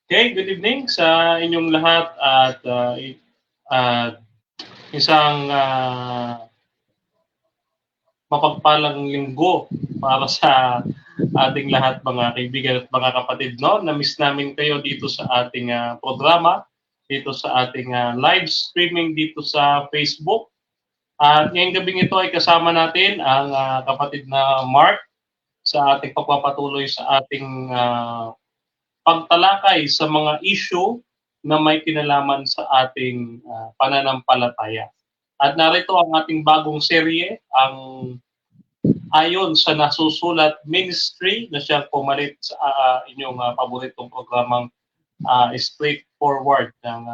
Okay, good evening sa inyong lahat at isang mapagpalang linggo para sa ating lahat mga kaibigan at mga kapatid. No? Na-miss namin kayo dito sa ating programa, dito sa ating live streaming dito sa Facebook. At ngayong gabing ito ay kasama natin ang kapatid na Mark sa ating pagpapatuloy sa ating pagtalakay sa mga issue na may kinalaman sa ating pananampalataya. At narito ang ating bagong serye, ang ayon sa nasusulat ministry na siyang pumalit sa inyong paboritong programang straightforward ng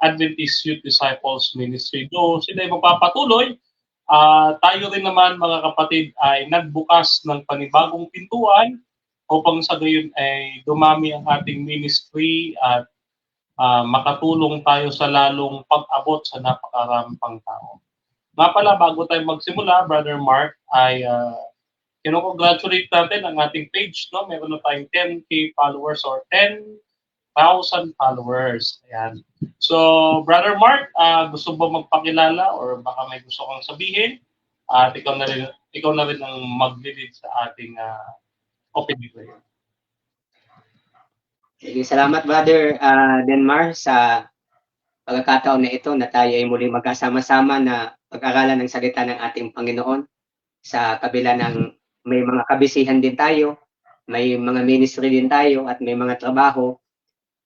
Adventist Youth Disciples Ministry. So sila ay magpapatuloy. Tayo rin naman mga kapatid ay nagbukas ng panibagong pintuan upang sa gayon ay dumami ang ating ministry at makatulong tayo sa lalong pag-abot sa napakaraming pang tao. Nga pala, bago tayo magsimula, Brother Mark, ay kinocongratulate natin ang ating page. No? Meron na tayong 10K followers or 10,000 followers. Ayan. So, Brother Mark, gusto mo magpakilala or baka may gusto kang sabihin? At ikaw na rin ang mag-lead sa ating opening prayer. Sige, salamat Brother Denmar sa pagkakataon na ito na tayo ay muling magkasama-sama na pag-aralan ng salita ng ating Panginoon sa kabila ng may mga kabisihan din tayo, may mga ministry din tayo at may mga trabaho,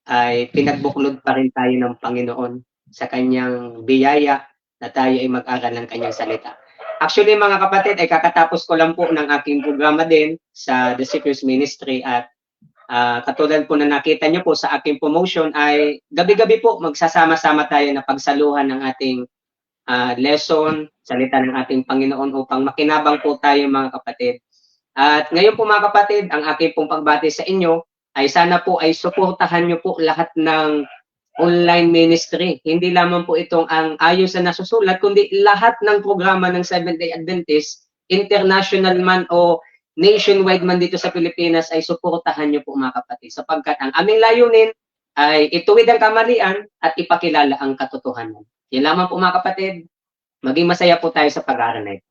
ay pinagbuklod pa rin tayo ng Panginoon sa kanyang biyaya na tayo ay mag-aral ng kanyang salita. Actually mga kapatid, ay kakatapos ko lang po ng aking programa din sa The Seekers Ministry at katulad po na nakita nyo po sa aking promotion ay gabi-gabi po magsasama-sama tayo na pagsaluhan ng ating lesson, salita ng ating Panginoon upang makinabang po tayo mga kapatid. At ngayon po mga kapatid, ang aking pong pagbati sa inyo ay sana po ay suportahan nyo po lahat ng online ministry. Hindi lamang po itong ang ayon sa nasusulat, kundi lahat ng programa ng Seventh-day Adventist, international man o nationwide man dito sa Pilipinas ay suportahan nyo po mga kapatid sapagkat ang aming layunin ay ituwid ang kamalian at ipakilala ang katotohanan. Yan lamang po mga kapatid. Maging masaya po tayo sa pag-aaral na ito.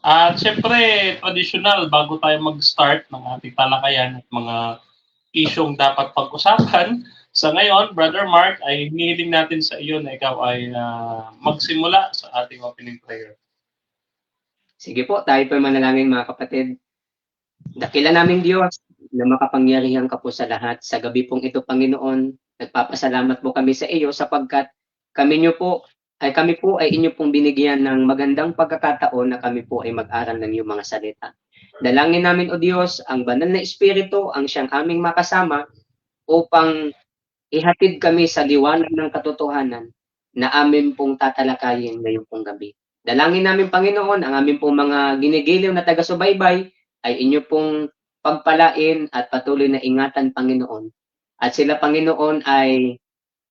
At syempre, traditional, bago tayo mag-start ng ating talakayan at mga isyong dapat pag-usapan, sa ngayon, Brother Mark, ay hinihiling natin sa iyo na ikaw ay magsimula sa ating opening prayer. Sige po, tayo po manalangin mga kapatid. Dakila naming Diyos na makapangyarihan ka po sa lahat. Sa gabi pong ito, Panginoon, nagpapasalamat po kami sa iyo sapagkat kami po ay inyo pong binigyan ng magandang pagkakataon na kami po ay mag-aral ng iyong mga salita. Dalangin namin, O Diyos, ang banal na Espiritu, ang siyang aming makasama upang ihatid kami sa liwanag ng katotohanan na amin pong tatalakayin ngayong pong gabi. Dalangin namin, Panginoon, ang aming pong mga ginigiliw na taga-subaybay ay inyo pong pagpalain at patuloy na ingatan, Panginoon. At sila, Panginoon, ay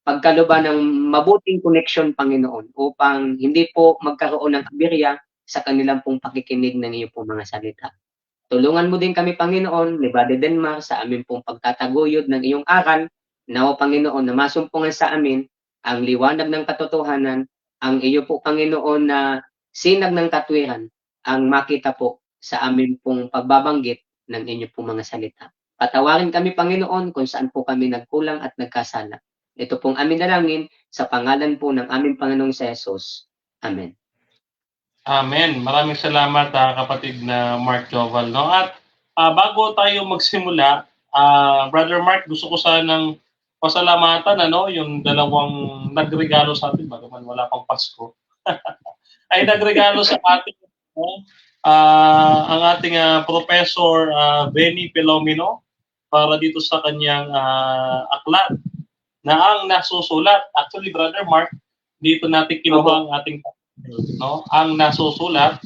pagkaluban ng mabuting connection, Panginoon, upang hindi po magkaroon ng kabirya sa kanilang pong pakikinig ng iyo pong mga salita. Tulungan mo din kami, Panginoon, ni Brother Denmar, sa amin pong pagtataguyod ng iyong aral, na o Panginoon, na masumpungan sa amin ang liwanag ng katotohanan, ang iyo po, Panginoon, na sinag ng katwiran, ang makita po sa amin pong pagbabanggit ng inyo pong mga salita. Patawarin kami, Panginoon, kung saan po kami nagkulang at nagkasala. Ito pong amin dalangin sa pangalan po ng aming Panginoong sa Jesus. Amen. Amen. Maraming salamat kapatid na Mark Joval. No? At bago tayo magsimula, Brother Mark, gusto ko sanang pasalamatan yung dalawang nagregalo sa atin, bagaman wala pang Pasko. Ay nagregalo sa atin ang ating Professor Benny Filomeno para dito sa kanyang aklat na ang nasusulat. Actually, Brother Mark, dito natin kinuha ang ating ang nasusulat.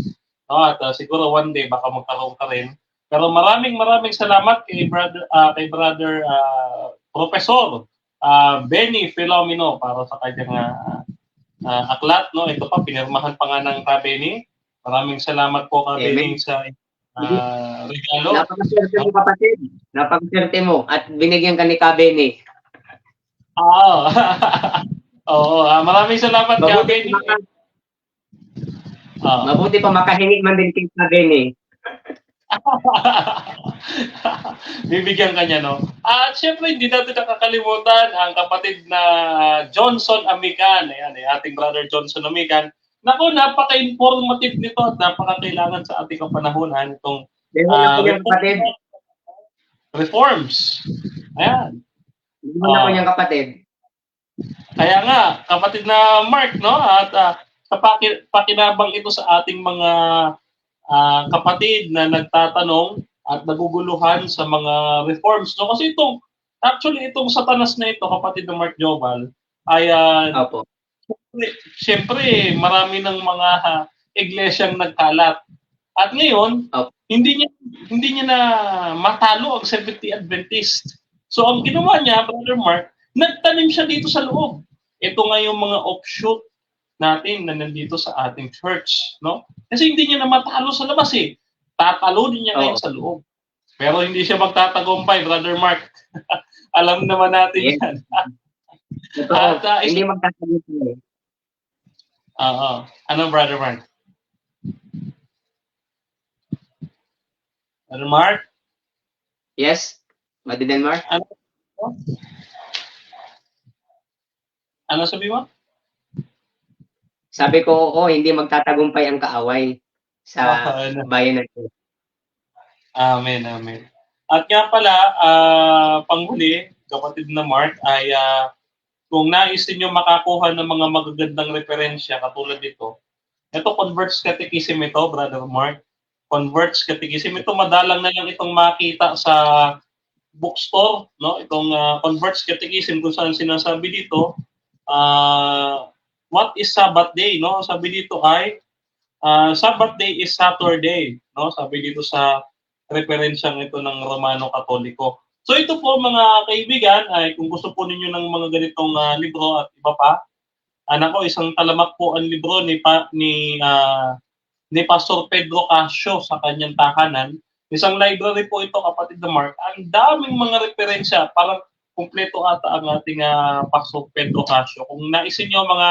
No? At siguro one day baka magkaroon ka rin. Pero maraming salamat kay Brother Professor Benny Filomeno para sa kanyang aklat. No? Ito pa, pinirmahan pa nga ng Benny. Maraming salamat po Benny sa regalo. Napakaswerte mo, kapatid. Napakaswerte mo at binigyan ka ni Kabene. Oo. Oo, maraming salamat ka, Mabuti Benny. pa, mabuti pa makahingi man din kay Kabene. Bibigyan ka niya, no? At syempre, hindi natin nakakalimutan ang kapatid na Johnson Amican. Ayan, ating brother Johnson Amican. Naku, napaka-informative nito at napaka-kailangan sa ating kapanahonan itong Dahil na po niyang kapatid. reforms. Ayan. Hindi mo na po niyang kapatid. Kaya nga, kapatid na Mark, no? At pakinabang ito sa ating mga kapatid na nagtatanong at naguguluhan sa mga reforms, no? Kasi itong satanas na ito, kapatid na Mark Joval, ay Opo. siyempre marami ng mga iglesyang nagkalat. At ngayon, hindi niya na matalo ang Seventh-day Adventist. So ang ginawa niya, Brother Mark, nagtanim siya dito sa loob. Ito nga yung mga offshoot natin na nandito sa ating church, no? Kasi hindi niya na matalo sa labas eh. Tatalo din niya ngayon sa loob. Pero hindi siya magtatagumpay, Brother Mark. Alam naman natin yan. At, hindi magtatagumpay. Ano, Brother Mark? Brother Mark? Yes, Madiden Mark? Ano sabi mo? Sabi ko, hindi magtatagumpay ang kaaway sa bayan na ito. Amen, amen. At nga pala, panghuli, kapatid na Mark, ay kung nais niyo makakuha ng mga magagandang referensya katulad dito, ito Converts Catechism ito, Brother Mark. Converts Catechism. Ito madalang na lang itong makita sa bookstore, no? Itong Converts Catechism kung saan sinasabi dito, what is Sabbath day, no? Sabi dito ay Sabbath day is Saturday, no? Sabi dito sa referensyang ito ng Romano Katoliko. So ito po mga kaibigan, ay kung gusto po ninyo ng mga ganitong libro at iba pa, isang talamak po ang libro ni Pastor Pedro Casio sa kanyang tahanan. Isang library po ito, kapatid na Mark. Ang daming mga referensya, parang kumpleto ata ang ating Pastor Pedro Casio. Kung naisin nyo mga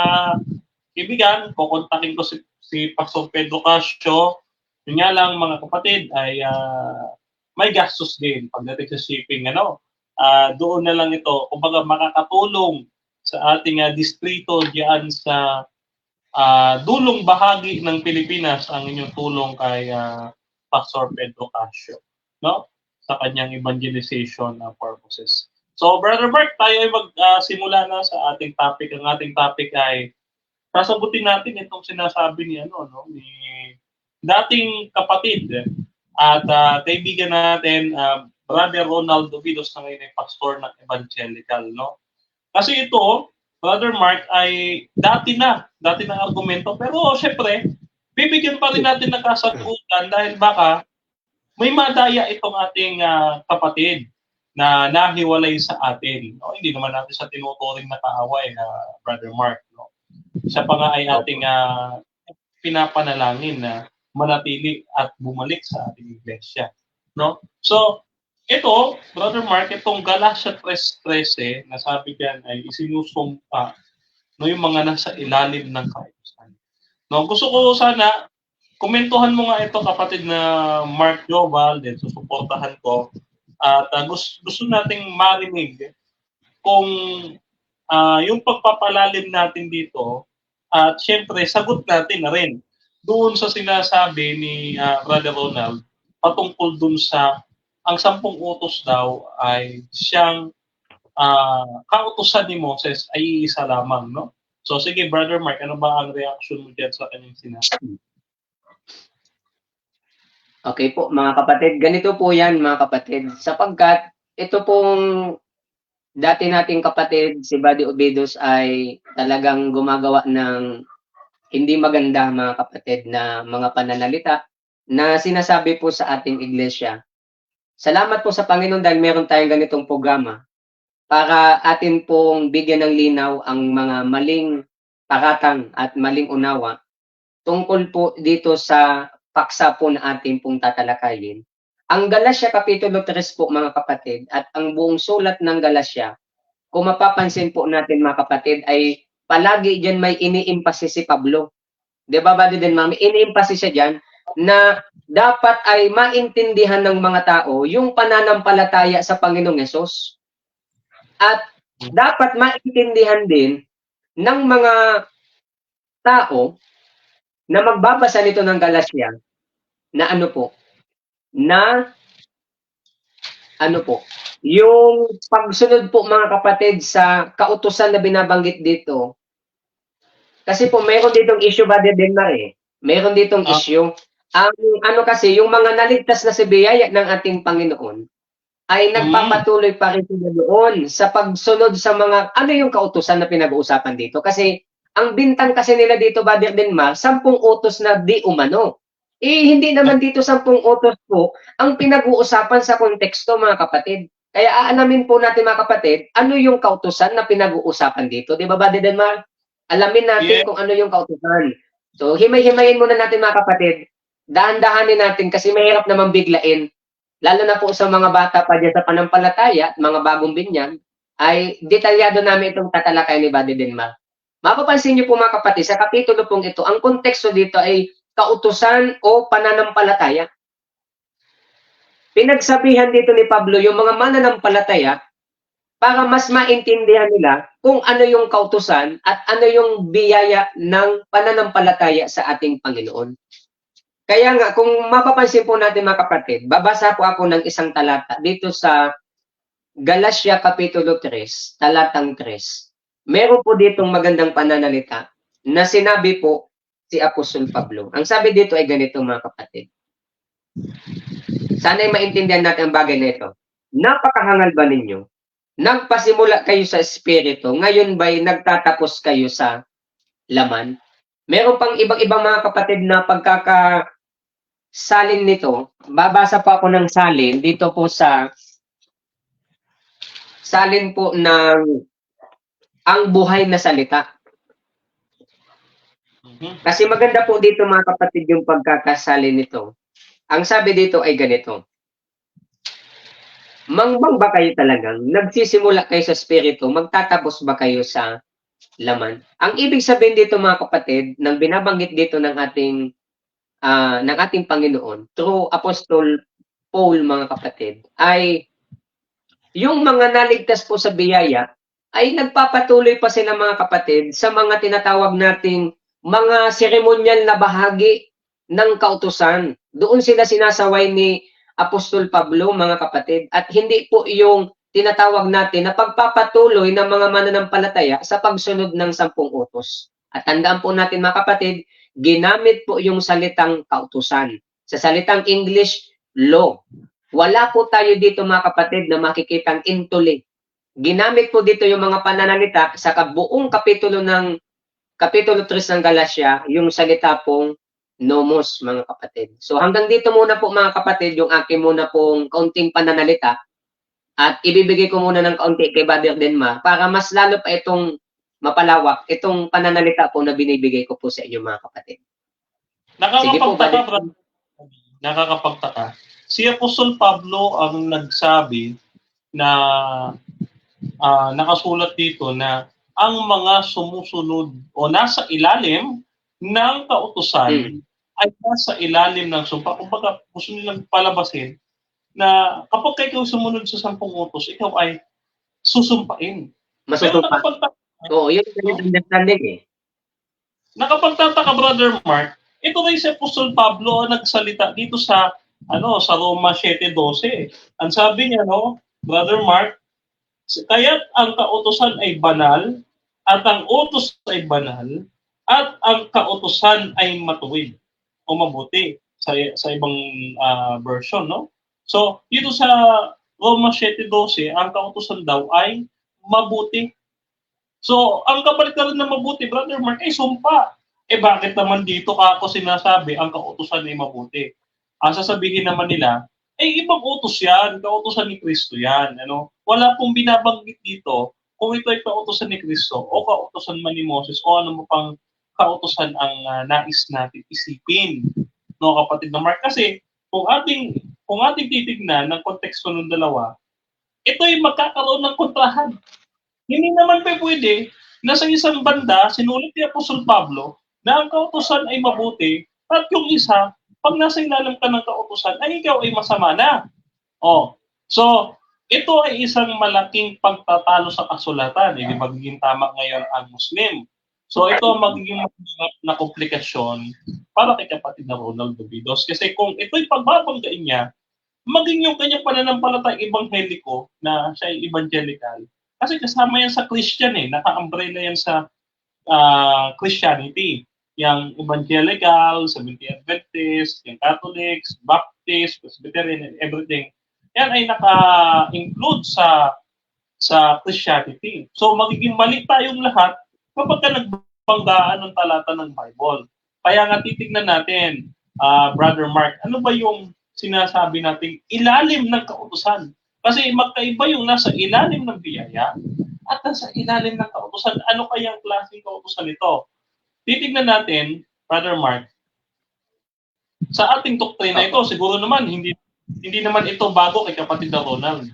kaibigan, kukontakin ko si Pastor Pedro Casio. Yun nga lang mga kapatid ay may gastos din pagdating sa shipping. Doon na lang ito, kumbaga makakatulong sa ating distrito diyan sa dulong bahagi ng Pilipinas ang inyong tulong kay Pastor Pedro Casio, no? Sa kanyang evangelization purposes. So, Brother Mark, tayo ay magsimula na sa ating topic. Ang ating topic ay sasagutin natin itong sinasabi ni ni dating kapatid at kaibigan natin, Brother Ronald Dovidos na ngayon ay pastor ng evangelical, no? Kasi ito, Brother Mark, ay dati na argumento, pero syempre, bibigyan pa rin natin ng kasagutan dahil baka may madaya itong ating kapatid na nahiwalay sa atin. No? Hindi naman natin sa tinuturing na kaaway, Brother Mark. No? Siya pa nga ay ating pinapanalangin na manatili at bumalik sa ating iglesia. No? So, ito, Brother Mark, itong Galatia 3:13 na sabi diyan ay isinusumpa yung mga nasa ilalim ng kautusan. No, gusto ko sana komentuhan mo nga ito, kapatid na Mark Joval, din susuportahan ko. At gusto nating marinig kung yung pagpapalalim natin dito at syempre sagot natin na rin doon sa sinasabi ni Brother Ronald patungkol dun sa ang 10 utos daw ay siyang kautusan ni Moses ay isa lamang, no? So sige, Brother Mark, ano ba ang reaction mo diyan sa kanyang sinasabi? Okay po, mga kapatid. Ganito po yan, mga kapatid. Sapagkat ito pong dati nating kapatid, si Buddy Obidos, ay talagang gumagawa ng hindi maganda, mga kapatid, na mga pananalita na sinasabi po sa ating iglesia. Salamat po sa Panginoon dahil meron tayong ganitong programa para atin pong bigyan ng linaw ang mga maling paratang at maling unawa tungkol po dito sa paksa po na ating pong tatalakayin. Ang Galatia Kapitulo 3 po mga kapatid at ang buong sulat ng Galatia, kung mapapansin po natin mga kapatid ay palagi dyan may ini-emphasis si Pablo. Di ba ba din ma'am? Ini-emphasis siya dyan na dapat ay maintindihan ng mga tao yung pananampalataya sa Panginoong Hesus. At dapat maintindihan din ng mga tao na magbabasa nito ng Galatia na yung pagsunod po mga kapatid sa kautusan na binabanggit dito. Kasi po mayroon ditong issue ba din na Mayroon ditong issue. Ang kasi yung mga naligtas na si biyaya ng ating Panginoon ay nagpapatuloy pa rin sila doon sa pagsunod sa mga ano yung kautusan na pinag-uusapan dito. Kasi ang bintang kasi nila dito, Brother Denmar, 10 utos na di umano. Hindi naman dito 10 utos po ang pinag-uusapan sa konteksto, mga kapatid. Kaya aanamin po natin, mga kapatid, ano yung kautusan na pinag-uusapan dito. Di ba, Brother Denmar? Alamin natin kung ano yung kautusan. So, himay-himayin muna natin, mga kapatid. Dahan-dahanin natin kasi mahirap naman biglain. Lalo na po sa mga bata pa dyan sa panampalataya at mga bagong binyag, ay detalyado namin itong tatalakay ni Brother Denmar. Mapapansin niyo po mga kapatid, sa kapitulo pong ito, ang konteksto dito ay kautusan o pananampalataya. Pinagsabihan dito ni Pablo yung mga mananampalataya para mas maintindihan nila kung ano yung kautusan at ano yung biyaya ng pananampalataya sa ating Panginoon. Kaya nga, kung mapapansin po natin mga kapatid, babasa po ako ng isang talata dito sa Galatia Kapitulo 3, talatang 3. Meron po ditong magandang pananalita na sinabi po si Apostol Pablo. Ang sabi dito ay ganito mga kapatid. Sana'y maintindihan natin ang bagay na ito. Napakahangal ba ninyo? Nagpasimula kayo sa espiritu, ngayon ba'y nagtatapos kayo sa laman? Meron pang ibang mga kapatid na pagkakasalin nito. Babasa po ako ng salin dito po sa salin po ng ang buhay na salita. Kasi maganda po dito mga kapatid yung pagkakasalin nito. Ang sabi dito ay ganito. Mangbang ba kayo talagang? Nagsisimula kayo sa espiritu, magtatapos ba kayo sa laman? Ang ibig sabihin dito mga kapatid, nang binabanggit dito ng ating Panginoon, through Apostol Paul mga kapatid, ay yung mga naligtas po sa biyaya, ay nagpapatuloy pa sila mga kapatid sa mga tinatawag nating mga seremonyal na bahagi ng kautusan. Doon sila sinasaway ni Apostol Pablo, mga kapatid. At hindi po yung tinatawag natin na pagpapatuloy ng mga mananampalataya sa pagsunod ng 10 utos. At tandaan po natin mga kapatid, ginamit po yung salitang kautusan. Sa salitang English, law. Wala po tayo dito mga kapatid na makikitang intuli. Ginamit po dito yung mga pananalita sa buong kapitulo 3 ng Galatia, yung salita pong nomos, mga kapatid. So hanggang dito muna po mga kapatid, yung aking muna pong kaunting pananalita at ibibigay ko muna ng kaunti kay Brother Denmar para mas lalo pa itong mapalawak, itong pananalita po na binibigay ko po sa inyo mga kapatid. Nakakapagtaka. Si Apostol Pablo ang nagsabi na nakasulat dito na ang mga sumusunod o nasa ilalim ng kautusan ay nasa ilalim ng sumpa. Kumbaga, gusto nilang palabasin na kapag ikaw sumunod sa 10 utos, ikaw ay susumpain. Masusumpa. Oo, yun yung understanding eh. Nakapagtataka, Brother Mark, ito rin si Apostol Pablo ang nagsalita dito sa Roma 7:12. Ang sabi niya, Brother Mark, kaya't ang kautusan ay banal, at ang utos ay banal, at ang kautusan ay matuwid o mabuti sa ibang version, no? So, dito sa Roma 7:12, ang kautusan daw ay mabuti. So, ang kapalit na rin na mabuti, Brother Mark, ay sumpa. Bakit naman dito ako sinasabi ang kautusan ay mabuti? Ang sasabihin naman nila, ibang utos yan, kautusan ni Kristo yan. Wala pong binabanggit dito kung ito ay kautusan ni Kristo o kautusan man ni Moses o ano mo pang kautusan ang nais natin isipin. no, kapatid na Mark. Kasi kung ating titignan ng konteksto ng dalawa, ito ay magkakaroon ng kontrahan. Hindi naman pwede na sa isang banda, sinulit ni Apostol Pablo na ang kautusan ay mabuti at yung isa, pag nasa ilalim ka ng kautusan, ay ikaw ay masama na. So, ito ay isang malaking pagtatalo sa kasulatan. Hindi magiging tama ngayon ang Muslim. So, ito ang magiging na komplikasyon para kay kapatid na Ronald Dubidos. Kasi kung ito'y pagbabanggain niya, maging yung kanyang pananampalatay ebangheliko na siya ay evangelical. Kasi kasama yan sa Christian naka-umbrella yan sa Christianity. Yung evangelical, Seventh-day Adventist, yung Catholics, Baptist, Presbyterian, and everything. Yan ay naka-include sa Christianity. So magiging mali tayong lahat kapag ka nagbanggaan ng talata ng Bible. Kaya nga titignan natin, Brother Mark, ano ba yung sinasabi nating ilalim ng kautusan? Kasi magkaiba yung nasa ilalim ng biyaya at nasa ilalim ng kautusan. Ano kayang klaseng kautusan ito? Titignan natin, Brother Mark, sa ating doktrina ito, siguro naman hindi naman ito bago kay kapatid na Ronald,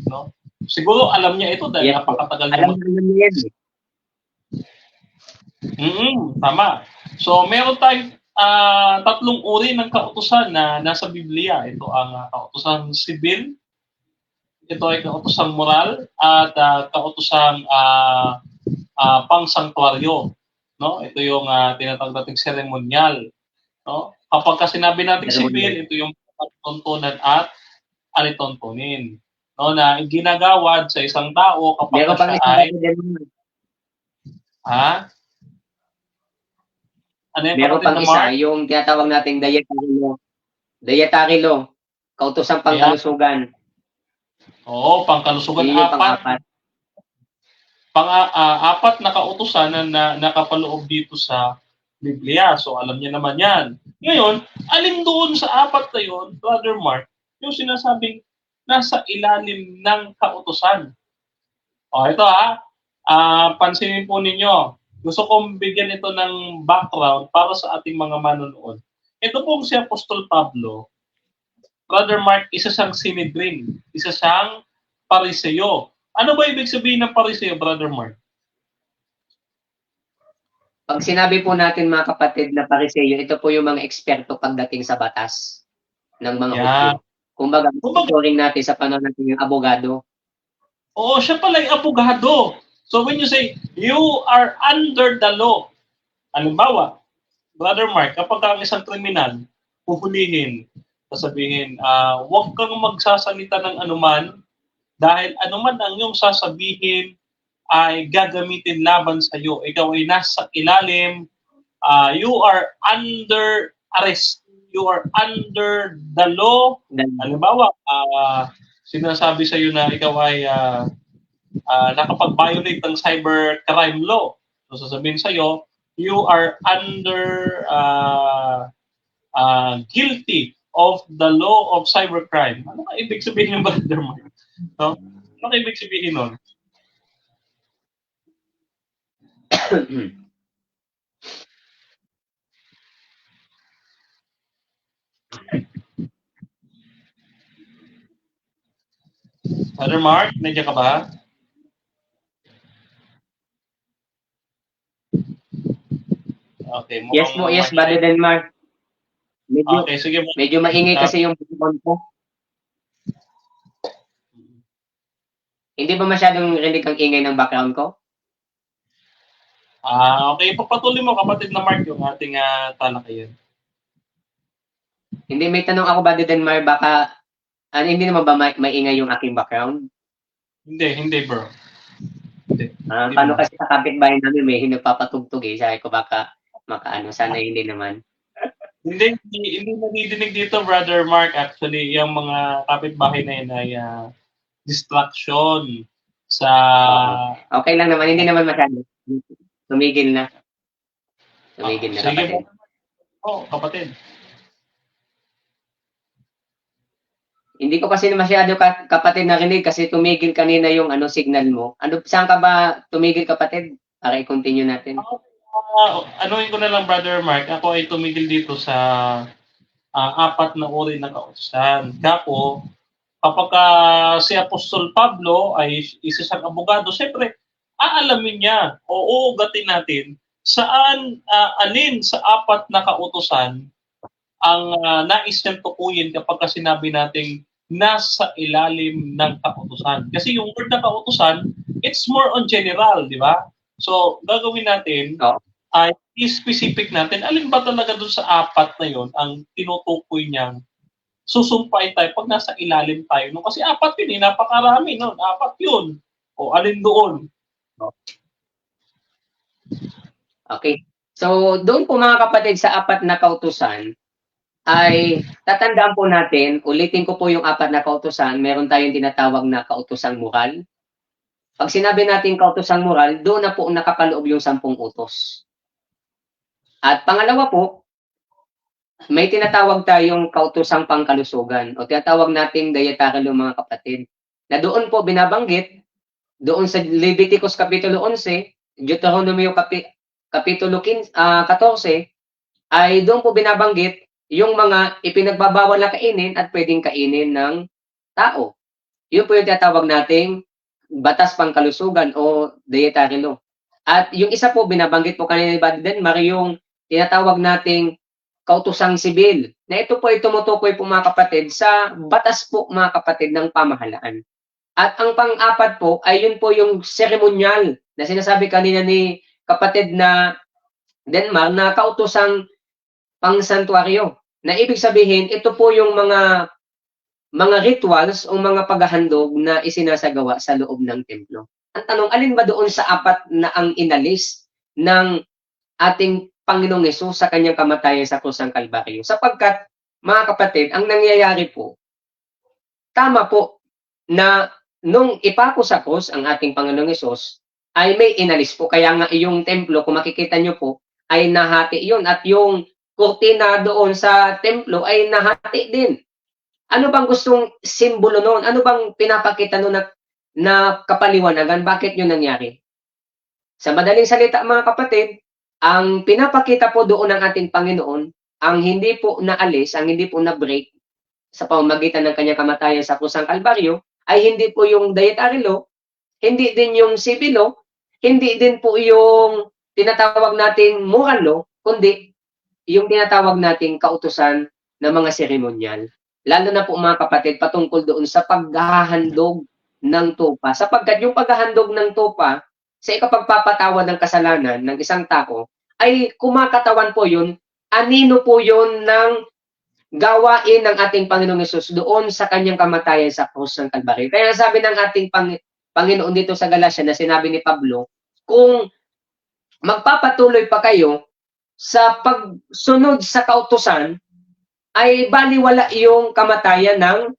no? Siguro alam niya ito dahil napakatagal niya. Alam niya yan. Tama. So meron tayong tatlong uri ng kautusan na nasa Biblia. Ito ang kautusan sibil, ito ay kautosang moral, at kautosang pang-sanktuaryo. No? Ito yung tinatawag nating seremonyal. No? Kapag sinabi natin sibil, ito yung tuntunan at alituntunin. No? Na ginagawad sa isang tao kapag siya ay... Ano yung meron pang isa, yung tinatawag nating dietary law, kautosang pangkalusugan. Oo, pangkalusugan. Apat na kautusan na nakapaloob dito sa Biblia. So, alam niya naman yan. Ngayon, alin doon sa apat na yun, Brother Mark, yung sinasabing nasa ilalim ng kautusan. Ito pansinin po ninyo. Gusto kong bigyan ito ng background para sa ating mga manonood. Ito pong si Apostol Pablo, Brother Mark, isa siyang Sinedrin, isa siyang Pariseo. Ano ba ibig sabihin ng Pariseo, Brother Mark? Pag sinabi po natin mga kapatid na Pariseo, ito po yung mga eksperto pagdating sa batas ng mga Hudyo. Kumbaga, tuturing natin sa panahon natin yung abogado. Oo, siya pala yung abogado. So when you say, you are under the law, halimbawa, Brother Mark, kapag ang isang kriminal, puhulihin, sasabihin, huwag kang magsasalita ng anuman dahil anuman ang iyong sasabihin ay gagamitin laban sa iyo. Ikaw ay nasa ilalim, you are under arrest, you are under the law. Halimbawa, sinasabi sa iyo na ikaw ay nakapag-violate ng cybercrime law. So sasabihin sa iyo, you are under guilty of the law of cybercrime. Ano ka ibig sabihin ng Brother Mark? No? Ano ka ibig sabihin nun? Brother Mark, nandiyan ka ba? Okay. Yes, Brother Denmark. Okay, sige. Medyo maingay kasi yung background ko. Hindi ba masyadong rinig ang ingay ng background ko? Okay. Papatuloy mo, kapatid na Mark, yung ating talakayan. Hindi, may tanong ako, Brother Denmark, baka, hindi naman ba maingay yung aking background? Hindi bro. Hindi. Paano kasi sa kapitbahay namin, may hinagpapatugtog Sabi ko baka sana hindi naman. Hindi nadidinig dito, Brother Mark. Actually, yung mga kapitbahay na yun ay distraction sa... Okay lang naman, hindi naman masyado. Tumigil na. Sige, kapatid. Kapatid. Hindi ko kasi masyado kapatid narinig kasi tumigil kanina yung signal mo. Saan ka ba tumigil, kapatid? Para i-continue natin. Anuhin ko na lang, Brother Mark. Ako ay tumigil dito sa apat na uri ng kautusan. Kako, kapag si Apostol Pablo ay isa siyang abogado, siyempre, aalamin niya o uugatin natin saan, alin sa apat na kautusan ang nais niyang tukuyin kapag sinabi nating nasa ilalim ng kautusan. Kasi yung word na kautusan, it's more on general, di ba? So, gagawin natin ay i-specific natin alin ba talaga dun sa apat na yon ang tinutukoy niyang susumpain tayo pag nasa ilalim tayo. No? Kasi apat yun, napakarami. No? Apat yun. O alin doon? Okay. So, doon po mga kapatid sa apat na kautusan, ay tatandaan po natin, ulitin ko po yung apat na kautusan, meron tayong tinatawag na kautusang moral. Pag sinabi natin kautusang moral, doon na po nakapaloob yung 10 utos. At pangalawa po, may tinatawag tayong kautusang pangkalusugan o tinatawag nating dietary law mga kapatid. Na doon po binabanggit, doon sa Leviticus Kapitulo 11, Deuteronomio Kapitulo 14, ay doon po binabanggit yung mga ipinagbabawal na kainin at pwedeng kainin ng tao. Yun po yung tinatawag nating batas pangkalusugan o dietary law. At yung isa po, binabanggit po kanina ni Buddy Denmar, yung tinatawag nating kautusang sibil. Na ito po ay tumutukoy po mga kapatid sa batas po mga kapatid ng pamahalaan. At ang pang-apat po ay yun po yung seremonyal na sinasabi kanina ni kapatid na Denmar na kautusang pang-santuaryo. Na ibig sabihin, ito po yung mga rituals o mga paghahandog na isinasagawa sa loob ng templo. Ang tanong, alin ba doon sa apat na ang inalis ng ating Panginoong Hesus sa kanyang kamatayan sa krus ng Kalbaryo? Sapagkat, mga kapatid, ang nangyayari po, tama po na nung ipako sa krus ang ating Panginoong Hesus, ay may inalis po. Kaya nga yung templo, kung makikita nyo po, ay nahati yun. At yung kurtina doon sa templo ay nahati din. Ano bang gustong simbolo noon? Ano bang pinapakita noon na kapaliwanagan? Bakit yun nangyari? Sa madaling salita mga kapatid, ang pinapakita po doon ng ating Panginoon, ang hindi po naalis, ang hindi po na-break sa pamamagitan ng kanyang kamatayan sa krus ng Kalbaryo, ay hindi po yung dietary law, hindi din yung civil law, hindi din po yung tinatawag nating moral law, kundi yung tinatawag nating kautusan ng mga seremonyal. Lalo na po mga kapatid, patungkol doon sa paghahandog ng tupa. Sapagkat yung paghahandog ng tupa sa ikapagpapatawad ng kasalanan ng isang tao, ay kumakatawan po yun, anino po yun ng gawain ng ating Panginoong Hesus doon sa kanyang kamatayan sa krus ng Kalbaryo. Kaya sabi ng ating Panginoon dito sa Galacia na sinabi ni Pablo, kung magpapatuloy pa kayo sa pagsunod sa kautusan, ay baliwala yung kamatayan ng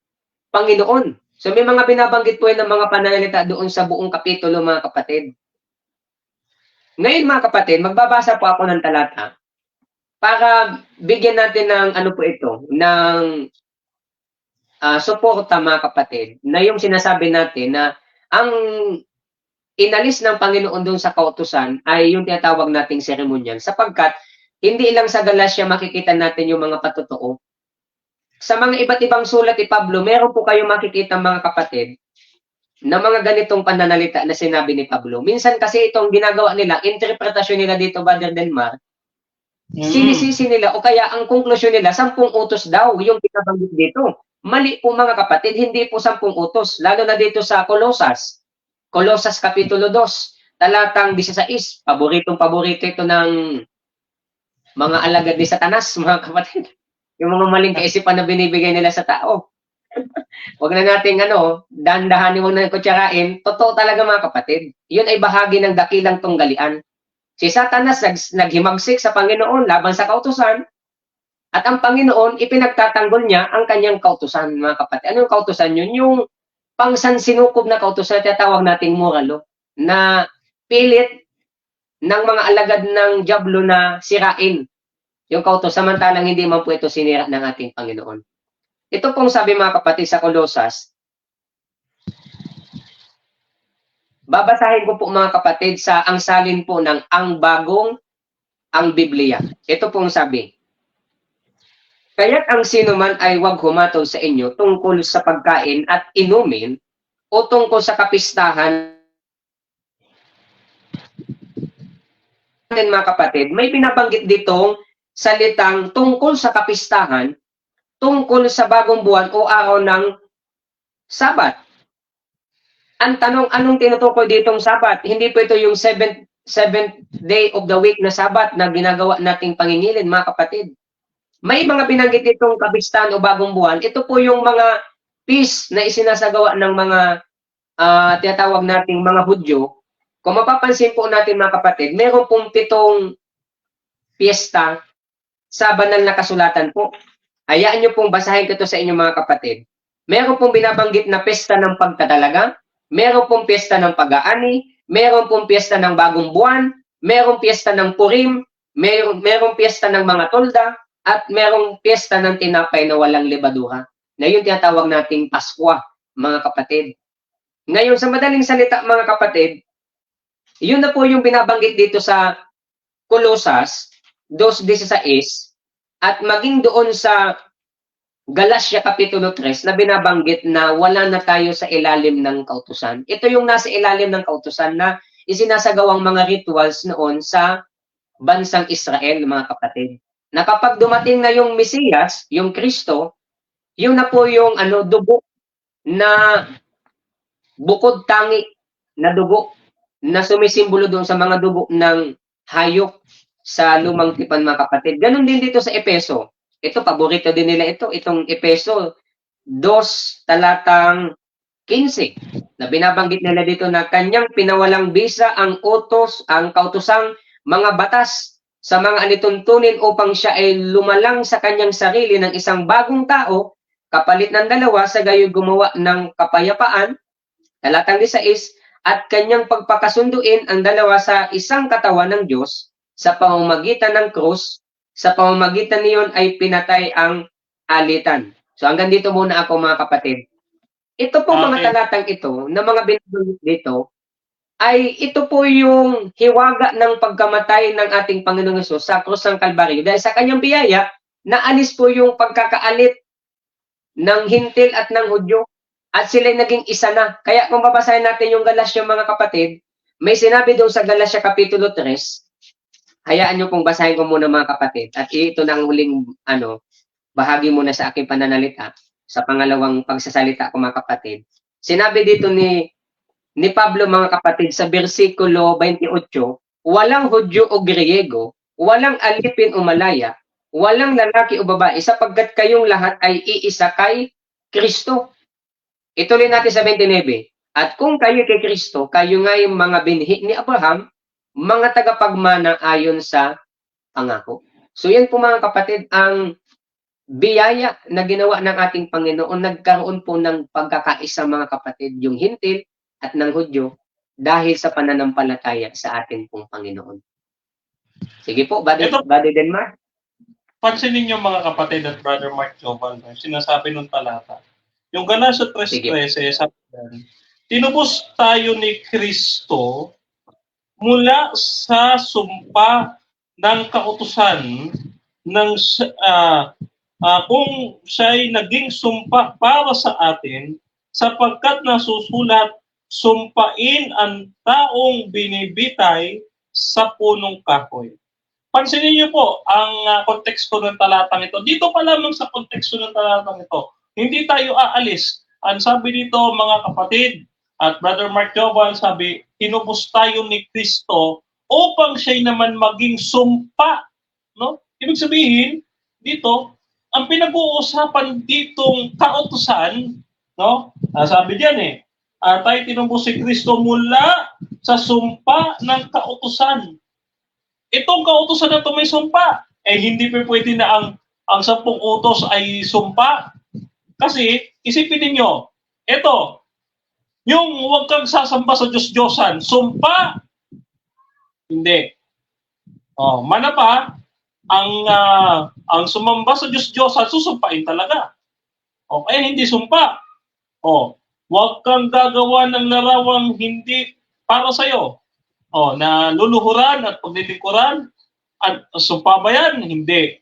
Panginoon. So may mga binabanggit po ng mga pananalita doon sa buong kapitulo mga kapatid. Ngayon mga kapatid, magbabasa po ako ng talata para bigyan natin ng ano po ito, ng suporta mga kapatid, na yung sinasabi natin na ang inalis ng Panginoon doon sa kautusan ay yung tinatawag nating seremonyal sapagkat hindi lang sa Galacia makikita natin yung mga patotoo. Sa mga iba't ibang sulat ni Pablo, meron po kayong makikita mga kapatid na mga ganitong pananalita na sinabi ni Pablo. Minsan kasi itong ginagawa nila, interpretasyon nila dito, Brother Denmar, sinisisi nila o kaya ang konklusyon nila, 10 utos daw yung pinabanggit dito. Mali po mga kapatid, hindi po 10 utos. Lalo na dito sa Colosas. Colosas Kapitulo 2, talatang 16. Paboritong-paborito ito ng mga alagad ni Satanas, mga kapatid. Yung mga maling kaisipan na binibigay nila sa tao. Huwag na nating dahan-dahanin, huwag na kutsarain. Totoo talaga mga kapatid. Yun ay bahagi ng dakilang tunggalian. Si Satanas naghimagsik sa Panginoon laban sa kautusan. At ang Panginoon, ipinagtatanggol niya ang kanyang kautusan, mga kapatid. Anong kautusan yun? Yung pangsansinukob na kautusan, tinatawag nating moral law, na pilit ng mga alagad ng diablo na sirain yung kautusan, samantalang hindi man po ito sinira ng ating Panginoon. Ito pong sabi mga kapatid sa Colosas, babasahin ko po mga kapatid sa ang salin po ng ang Biblia. Ito pong sabi, Kaya't ang sino man ay huwag humatol sa inyo tungkol sa pagkain at inumin o tungkol sa kapistahan. Mga kapatid, may binabanggit ditong salitang tungkol sa kapistahan, tungkol sa bagong buwan o araw ng Sabat. Ang tanong, anong tinutukoy ditong Sabat? Hindi po ito yung seventh day of the week na Sabat na ginagawa nating pangingilin, mga kapatid. May mga binanggit ditong kapistahan o bagong buwan. Ito po yung mga feast na isinasagawa ng mga tinatawag nating mga Hudyo. Kung mapapansin po natin, mga kapatid, meron pong 7 piyesta sa banal na kasulatan po. Hayaan nyo pong basahin ko ito sa inyo, mga kapatid. Meron pong binabanggit na piyesta ng pagtatalaga, meron pong piyesta ng pag-aani, meron pong piyesta ng bagong buwan, meron piyesta ng Purim, meron piyesta ng mga tolda, at merong piyesta ng tinapay na walang lebadura, na yun tinatawag nating Paskwa, mga kapatid. Ngayon, sa madaling salita, mga kapatid, yun na po yung binabanggit dito sa Colosas 2:16 at maging doon sa Galatia Kapitulo 3 na binabanggit na wala na tayo sa ilalim ng kautusan. Ito yung nasa ilalim ng kautusan na isinasagawang mga rituals noon sa bansang Israel, mga kapatid. Na kapag dumating na yung Mesiyas, yung Kristo, yun na po yung dugo na bukod tangi na dugo na sumisimbolo doon sa mga dugo ng hayop sa lumang tipan, mga kapatid. Ganon din dito sa Epeso. Ito, paborito din nila ito. Itong Epeso 2 talatang 15 na binabanggit nila dito na kanyang pinawalang bisa ang kautusang mga batas sa mga alituntunin upang siya ay lumalang sa kanyang sarili ng isang bagong tao, kapalit ng dalawa, sa gayon gumawa ng kapayapaan, talatang 16, at kanyang pagpakasunduin ang dalawa sa isang katawan ng Diyos sa pamamagitan ng krus, sa pamamagitan niyon ay pinatay ang alitan. So hanggang dito muna ako, mga kapatid. Ito po mga talatang ito, na mga binabanggit dito, ay ito po yung hiwaga ng pagkamatay ng ating Panginoong Hesus sa krus ng Kalbaryo. Dahil sa kanyang biyaya, naalis po yung pagkakaalit ng Hintil at ng Hudyo at sila'y naging isa na. Kaya kung babasahin natin yung Galatia, mga kapatid, may sinabi doon sa Galatia Kapitulo 3, hayaan nyo pong basahin ko muna, mga kapatid. At ito na ang huling bahagi muna sa aking pananalita, sa pangalawang pagsasalita ko, mga kapatid. Sinabi dito ni Pablo, mga kapatid, sa versikulo 28, walang Hudyo o Griego, walang alipin o Malaya, walang lalaki o babae, sapagkat kayong lahat ay iisa kay Kristo. Ituloy natin sa 29. At kung kayo kay Kristo, kayo nga yung mga binhi ni Abraham, mga tagapagmana ayon sa pangako. So yan po, mga kapatid, ang biyaya na ginawa ng ating Panginoon. Nagkaroon po ng pagkakaisa, mga kapatid, yung Hintil at ng Hudyo dahil sa pananampalataya sa ating pong Panginoon. Sige po, Brother Denmark. Pansinin niyo, mga kapatid at Brother Mark Jovan, sinasabi ng talata. Yung Galatia 3:13, sabi yan, tinubos tayo ni Kristo mula sa sumpa ng kautusan ng kung siya'y naging sumpa para sa atin, sapagkat nasusulat, sumpain ang taong binibitay sa punong kahoy. Pansinin niyo po ang konteksto ng talatang ito. Dito pa lamang sa konteksto ng talatang ito, hindi tayo aalis. Ang sabi dito, mga kapatid, at Brother Mark Jovan, sabi, tinubos tayo ni Kristo upang siya'y naman maging sumpa. No? Ibig sabihin, dito, ang pinag-uusapan ditong kautusan, no? Sabi diyan tayo tinubos si Kristo mula sa sumpa ng kautusan. Itong kautusan na ito may sumpa. Hindi pa pwede na ang 10 utos ay sumpa. Kasi, isipin ninyo, ito, yung huwag kang sasamba sa Diyos-Diyosan, sumpa? Hindi. Mana pa, ang sumamba sa Diyos-Diyosan, susumpain talaga. Okay, hindi sumpa. Huwag kang gagawa ng larawang hindi para sa'yo. Na luluhuran at paglilingkuran, at sumpa ba yan? Hindi.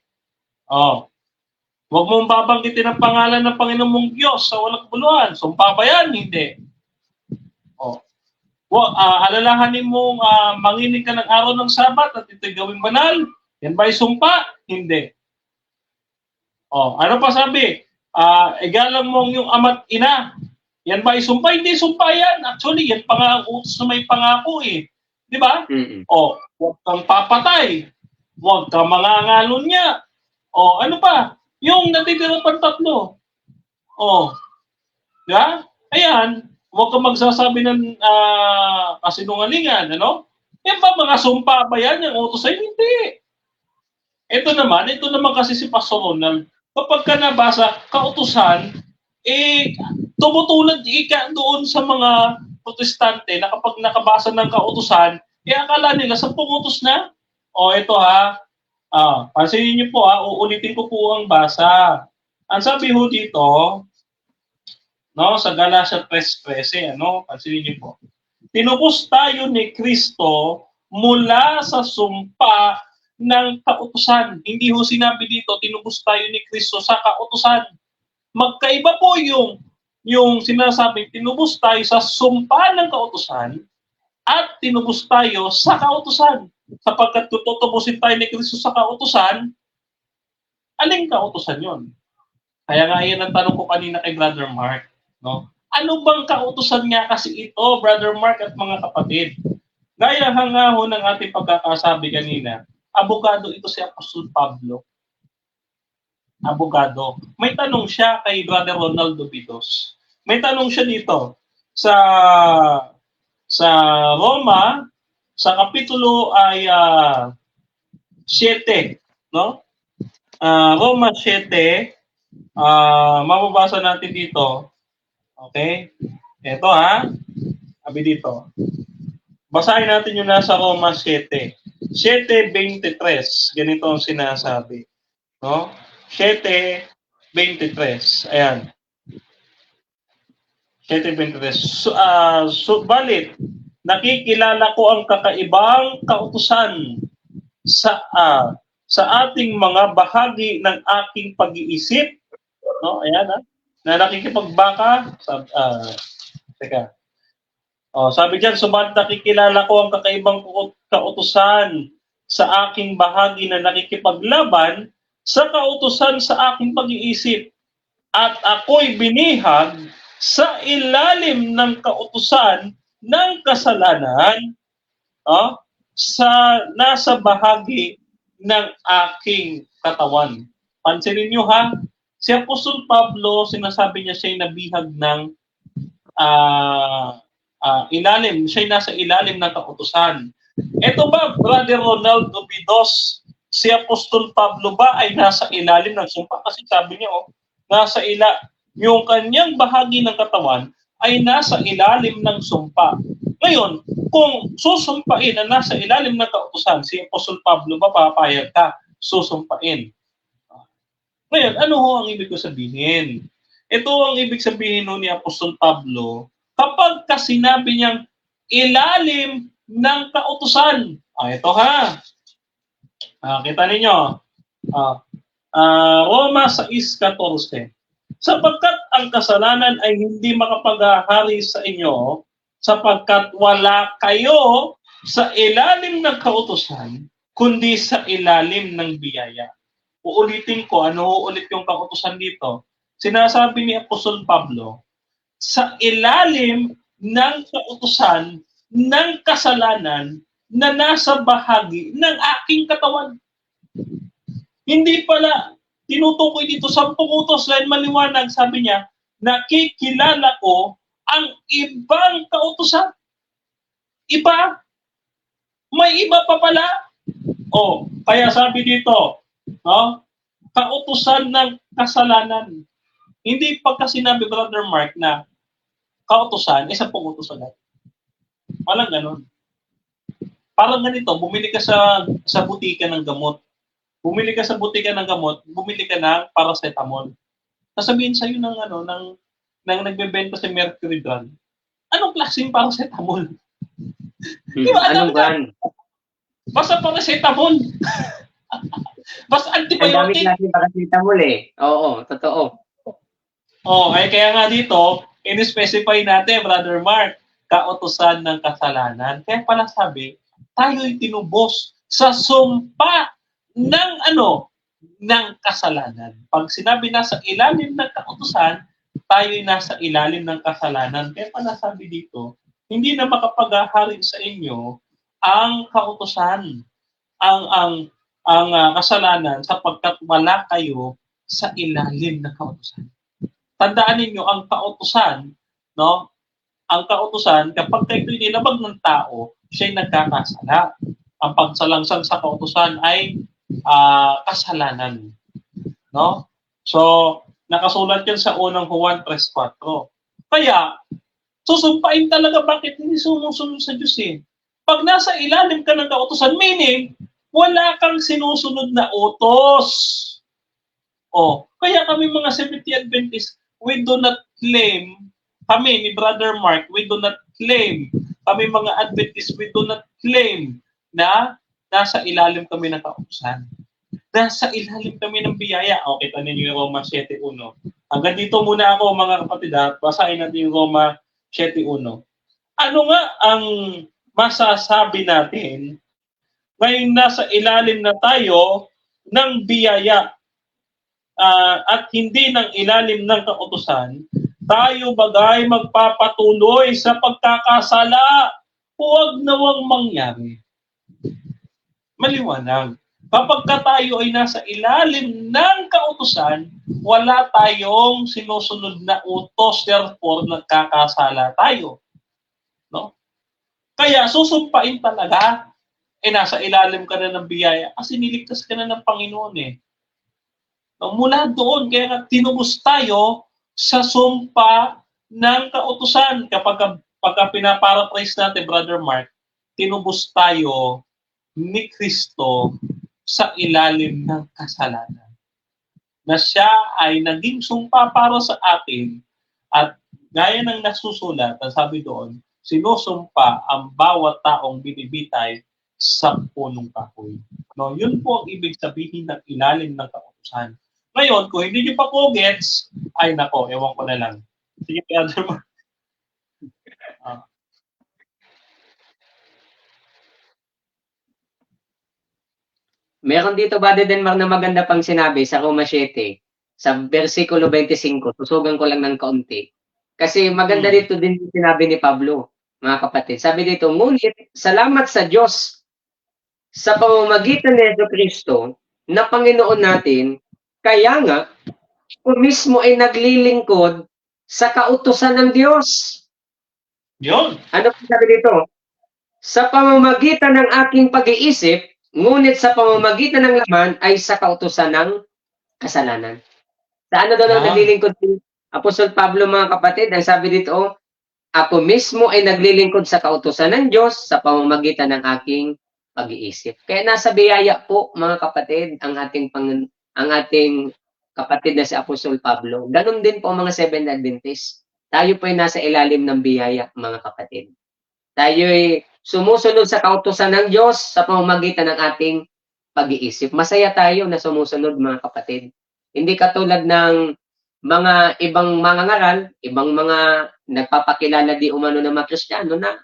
Huwag mong babanggitin ang pangalan ng Panginoon mong Diyos sa walang kabuluhan. Sumpa ba yan? Hindi. O. Alalahanin mong manginig ka ng araw ng Sabat at ito'y gawing banal. Yan ba ay sumpa? Hindi. O. Ano pa sabi? Igalang mong yung ama't ina. Yan ba ay sumpa? Hindi sumpa yan. Actually, yan pa nga ang utos na may pangako eh. Di ba? O. Huwag kang papatay. Huwag kang mangangalon niya. O. Ano pa? Yung natitira pang tatlo. Oh. Diba? Ayan, huwag kang magsasabi ng kasinungalingan, ano? Yan ba mga sumpa ba yan? Yung utos ay hindi. Ito naman kasi si Pastor Ronald, kapag ka nabasa, kautusan, tumutulad ika doon sa mga protestante na kapag nakabasa ng kautusan, akala nila 10 utos na. O, ito ha, pansinin niyo po uulitin ko po ang basa. Ang sabi ho dito, no, sa Galatia 3:13, pansinin niyo po. Tinubos tayo ni Kristo mula sa sumpa ng kautusan. Hindi ho sinabi dito, tinubos tayo ni Kristo sa kautusan. Magkaiba po yung sinasabing tinubos tayo sa sumpa ng kautusan at tinubos tayo sa kautusan. Sapagkat kung tutubusin tayo ni Kristo sa kautusan, aling kautusan yon? Kaya nga yan ang tanong ko kanina kay Brother Mark. No? Ano bang kautusan nga kasi ito, Brother Mark at mga kapatid? Gaya nga ho ng ating pagkakasabi kanina, abogado ito si Apostol Pablo. Abogado. May tanong siya kay Brother Ronaldo Bidos. May tanong siya dito sa Roma, sa kapitulo ay 7, no? Roma 7, mababasa natin dito. Okay? Ito sabi dito. Basahin natin yung nasa Roma 7. 7:23. Ganito ang sinasabi. No? 7:23. Ayan. 7:23. Balit, nakikilala ko ang kakaibang kautusan sa ating mga bahagi ng aking pag-iisip, no? Ayan na nakikipagbaka. Sabi diyan, subalit nakikilala ko ang kakaibang kautusan sa aking bahagi na nakikipaglaban sa kautusan sa aking pag-iisip, at ako'y binihag sa ilalim ng kautusan ng kasalanan nasa bahagi ng aking katawan. Pansinin nyo si Apostol Pablo, sinasabi niya siya'y nabihag ng ilalim, siya'y nasa ilalim ng kautusan. Ito ba, Brother Ronaldo Bidos, si Apostol Pablo ba ay nasa ilalim ng sumpa? Kasi sabi niya, yung kanyang bahagi ng katawan ay nasa ilalim ng sumpa. Ngayon, kung susumpain na nasa ilalim ng kautusan, si Apostol Pablo ba papayag ka susumpain? Ngayon, ano ho ang ibig ko sabihin? Ito ang ibig sabihin ni Apostol Pablo kapag sinabi niyang ilalim ng kautusan. Ito kita ninyo. Roma 6:14. Sapagkat ang kasalanan ay hindi makapaghahari sa inyo, sapagkat wala kayo sa ilalim ng kautusan, kundi sa ilalim ng biyaya. Uulitin ko, ulit yung kautusan dito? Sinasabi ni Apostol Pablo, sa ilalim ng kautusan ng kasalanan na nasa bahagi ng aking katawan. Hindi pala tinutukoy dito 10 utos dahil maliwanag, sabi niya, nakikilala ko ang ibang kautusan. Iba? May iba pa pala? Kaya sabi dito, kautusan ng kasalanan. Hindi pagka sinabi, Brother Mark, na kautusan, 10 utusan natin. Walang ganun. Parang ganito, bumili ka sa butika ng gamot. Bumili ka sa butika ng gamot, bumili ka ng paracetamol. Sasabihin sa'yo ng nagbebenta sa Mercury Drug, anong klaseng paracetamol? Di ba? Anong brand? Basta paracetamol. Mas Ang dami antibiotic. natin paracetamol eh. Oo, totoo. Ay kaya nga dito, in-specify natin, Brother Mark, kautusan ng kasalanan. Kaya pala sabi, tayo'y tinubos sa sumpa ng ng kasalanan. Pag sinabi nasa ilalim ng kautusan, tayo'y nasa ilalim ng kasalanan. Kaya pala sabi dito, hindi na makapag-ahari sa inyo ang kautusan, ang kasalanan sapagkat wala kayo sa ilalim ng kautusan. Tandaan ninyo ang kautusan, no? Ang kautusan, kapag ito'y nilabag ng tao, siya'y nagkakasala. Ang pagsalangsang sa kautusan ay kasalanan, no? So, nakasulat yan sa unang Juan 3:4. Kaya, susumpain talaga bakit hindi sumusunod sa Diyos eh. Pag nasa ilalim ka ng kautusan, meaning, wala kang sinusunod na utos. Kaya kami mga Seventh-day Adventists, we do not claim, kami ni Brother Mark, we do not claim, kami mga Adventists, we do not claim na nasa ilalim kami ng kautusan. Nasa ilalim kami ng biyaya. Kita ninyo yung Roma 7:1. Hanggang dito muna ako mga kapatid, basahin natin yung Roma 7:1. Ano nga ang masasabi natin ngayong nasa ilalim na tayo ng biyaya at hindi ng ilalim ng kautusan, tayo bagay magpapatuloy sa pagkakasala, huwag nawang mangyari. Maliwanag. Kapag tayo ay nasa ilalim ng kautusan, wala tayong sinusunod na utos, therefore nagkakasala tayo. No? Kaya susumpain talaga, nasa ilalim ka na ng biyaya kasi niligtas ka na ng Panginoon eh. No, mula doon, kaya tinubos tayo sa sumpa ng kautusan. Kapag pinaparaphrase natin, Brother Mark, tinubos tayo ni Kristo sa ilalim ng kasalanan. Na siya ay naging sumpa para sa atin at gaya ng nasusulat, ang sabi doon, sinusumpa ang bawat taong binibitay sa punong kahoy. No, yun po ang ibig sabihin ng ilalim ng kautusan. Ngayon, kung hindi nyo pa po gets, ay nako, ewan ko na lang. Sige, Brother Mark. Meron dito, Brother Denmark, na maganda pang sinabi sa Roma 7, sa versikulo 25. Susugan ko lang ng kaunti. Kasi maganda dito din sinabi ni Pablo, mga kapatid. Sabi dito, ngunit salamat sa Diyos sa pamamagitan ni Jesucristo na Panginoon natin, kaya nga, ako mismo ay naglilingkod sa kautusan ng Diyos. Yun. Ano po sabi dito? Sa pamamagitan ng aking pag-iisip, ngunit sa pamamagitan ng laman ay sa kautusan ng kasalanan. Sa ano daw naglilingkod si Apostol Pablo, mga kapatid? Ang sabi dito, ako mismo ay naglilingkod sa kautusan ng Diyos sa pamamagitan ng aking pag-iisip. Kaya nasa biyaya po, mga kapatid, ang ating kapatid na si Apostol Pablo. Ganon din po ang mga Seventh-day Adventists. Tayo po ay nasa ilalim ng biyaya, mga kapatid. Tayo ay sumusunod sa kautusan ng Diyos sa pamamagitan ng ating pag-iisip. Masaya tayo na sumusunod, mga kapatid. Hindi katulad ng mga ibang mga ngaral, ibang mga nagpapakilala di umano ng mga Kristiyano na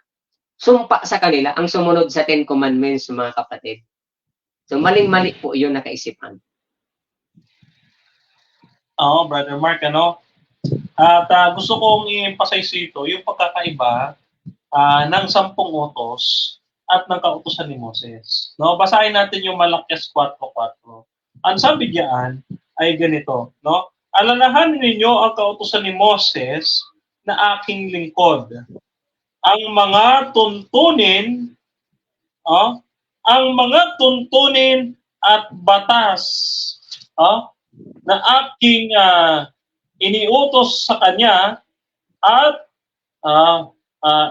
sumpa sa kanila ang sumunod sa Ten Commandments, mga kapatid. So maling-mali po yun na kaisipan. Brother Mark, At gusto kong i-emphasize ito, yung pagkakaiba ng 10 utos at ng kautusan ni Moses. No, basahin natin yung Malakias 4:4. Ang sabi diyan ay ganito, no? Alalahanin ninyo ang kautusan ni Moses na aking lingkod. Ang mga tuntunin, ang mga tuntunin at batas, na aking iniutos sa kanya at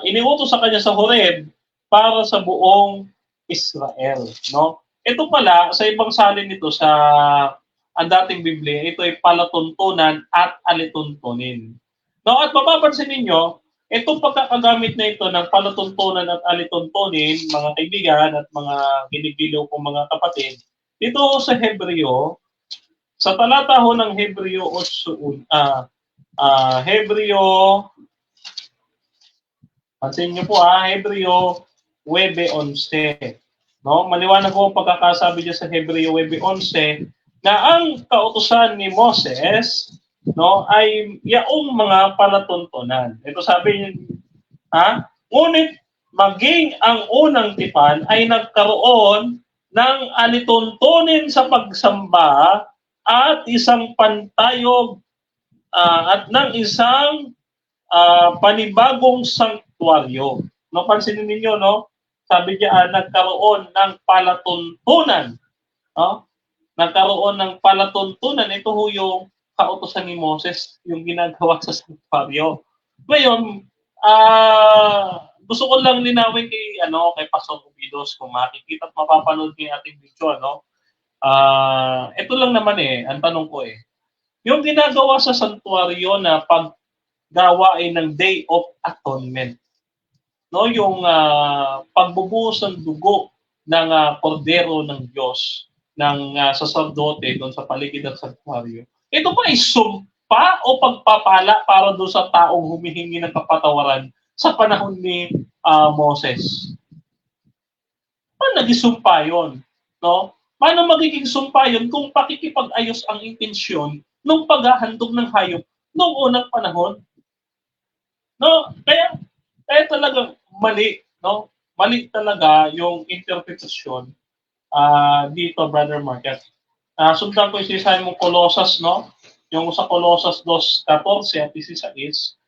iniutos sa kanya sa Horeb para sa buong Israel, no? Ito pala sa ibang salin nito sa ang dating Biblia, ito ay palatuntunan at alituntunin. No, at mapapansin ninyo, itong pagkakagamit na ito ng palatuntunan at alituntunin, mga kaibigan at mga ginigiliw kong mga kapatid, Ito sa Hebreo, sa talata ho ng Hebreo 8, Hebreo, pansin niyo po Hebreo 9:11. No, maliwanag po ang pagkakasabi diyan sa Hebreo 9:11 na ang kautusan ni Moses, no, ay yaong mga palatuntunan. Ito sabi niya, ngunit maging ang unang tipan ay nagkaroon ng alituntunin sa pagsamba at isang pantayog at ng isang panibagong sanktuaryo. No, pansinin ninyo, no? Sabi niya, nagkaroon ng palatuntunan. No? Nagkaroon ng palatuntunan. Ito ho yung kautosan ni Moses, yung ginagawa sa sanktuaryo. Ngayon, gusto ko lang linawin kay Pastor Ubidos, kung makikita at mapapanood niyo yung ating video, ito lang naman ang tanong ko yung ginagawa sa santuaryo na paggawa ng Day of Atonement, no, yung pagbubuhos ng dugo ng kordero ng Diyos ng saserdote doon sa paligid ng santuaryo. Ito ba ay sumpa o pagpapala para doon sa taong humihingi ng kapatawaran sa panahon ni Moses? Paano naging sumpa yun? No? Paano magiging sumpa yun kung pakikipag-ayos ang intensyon ng paghahandog ng hayop noong unang panahon? No? Kaya talagang mali, no? Mali talaga yung interpretasyon dito, Brother Market. Sundan ko yung sinasabi mong Colossus, no? Yung sa Colossus 2:14 at 16,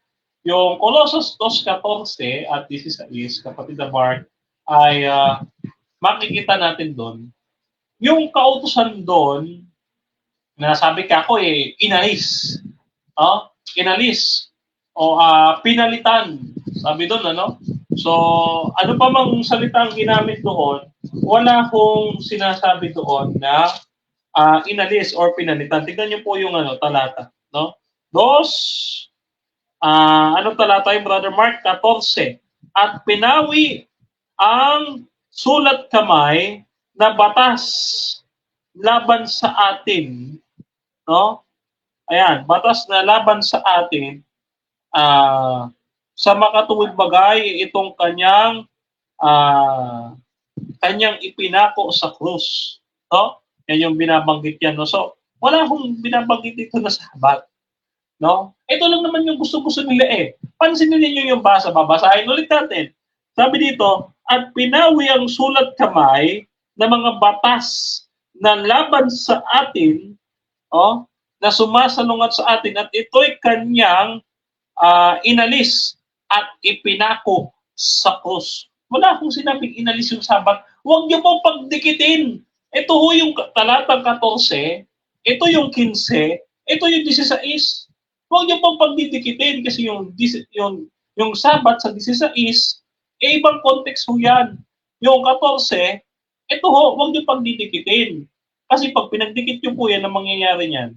yung Colossus 2:14 at 16, kapatid na Mark, ay makikita natin doon, yung kautusan doon, na sabi ka ako inalis. Inalis. O pinalitan. Sabi doon, ano? So, ano pa mang salitang ginamit doon, wala kong sinasabi doon na inalis or pinalitan. Tignan niyo po yung talata. No? Talata yung Brother Mark 14. At pinawi ang sulat kamay na batas laban sa atin, no? Ayan, batas na laban sa atin, sa makatuwid bagay itong kanyang ipinako sa krus, no? Yan yung binabanggit yan, no? So, wala akong binabanggit dito na sabat, no? Ito lang naman yung gusto-gusto nila Pansinin niyo yung basa, babasahin ulit natin. Sabi dito, at pinawi ang sulat kamay ng mga batas na laban sa atin, na sumasalungat sa atin, at ito'y kanyang inalis at ipinako sa krus. Wala akong sinabing inalis yung sabat. Huwag niyo pong pagdikitin. Ito ho yung talatang 14, ito yung 15, ito yung 16. Huwag niyo pong pagdidikitin kasi yung sabat sa 16, ibang context ho yan. Yung 14, ito ho, huwag niyo pagdidikitin. Kasi pag pinagdikit niyo po yan, ang mangyayari niyan,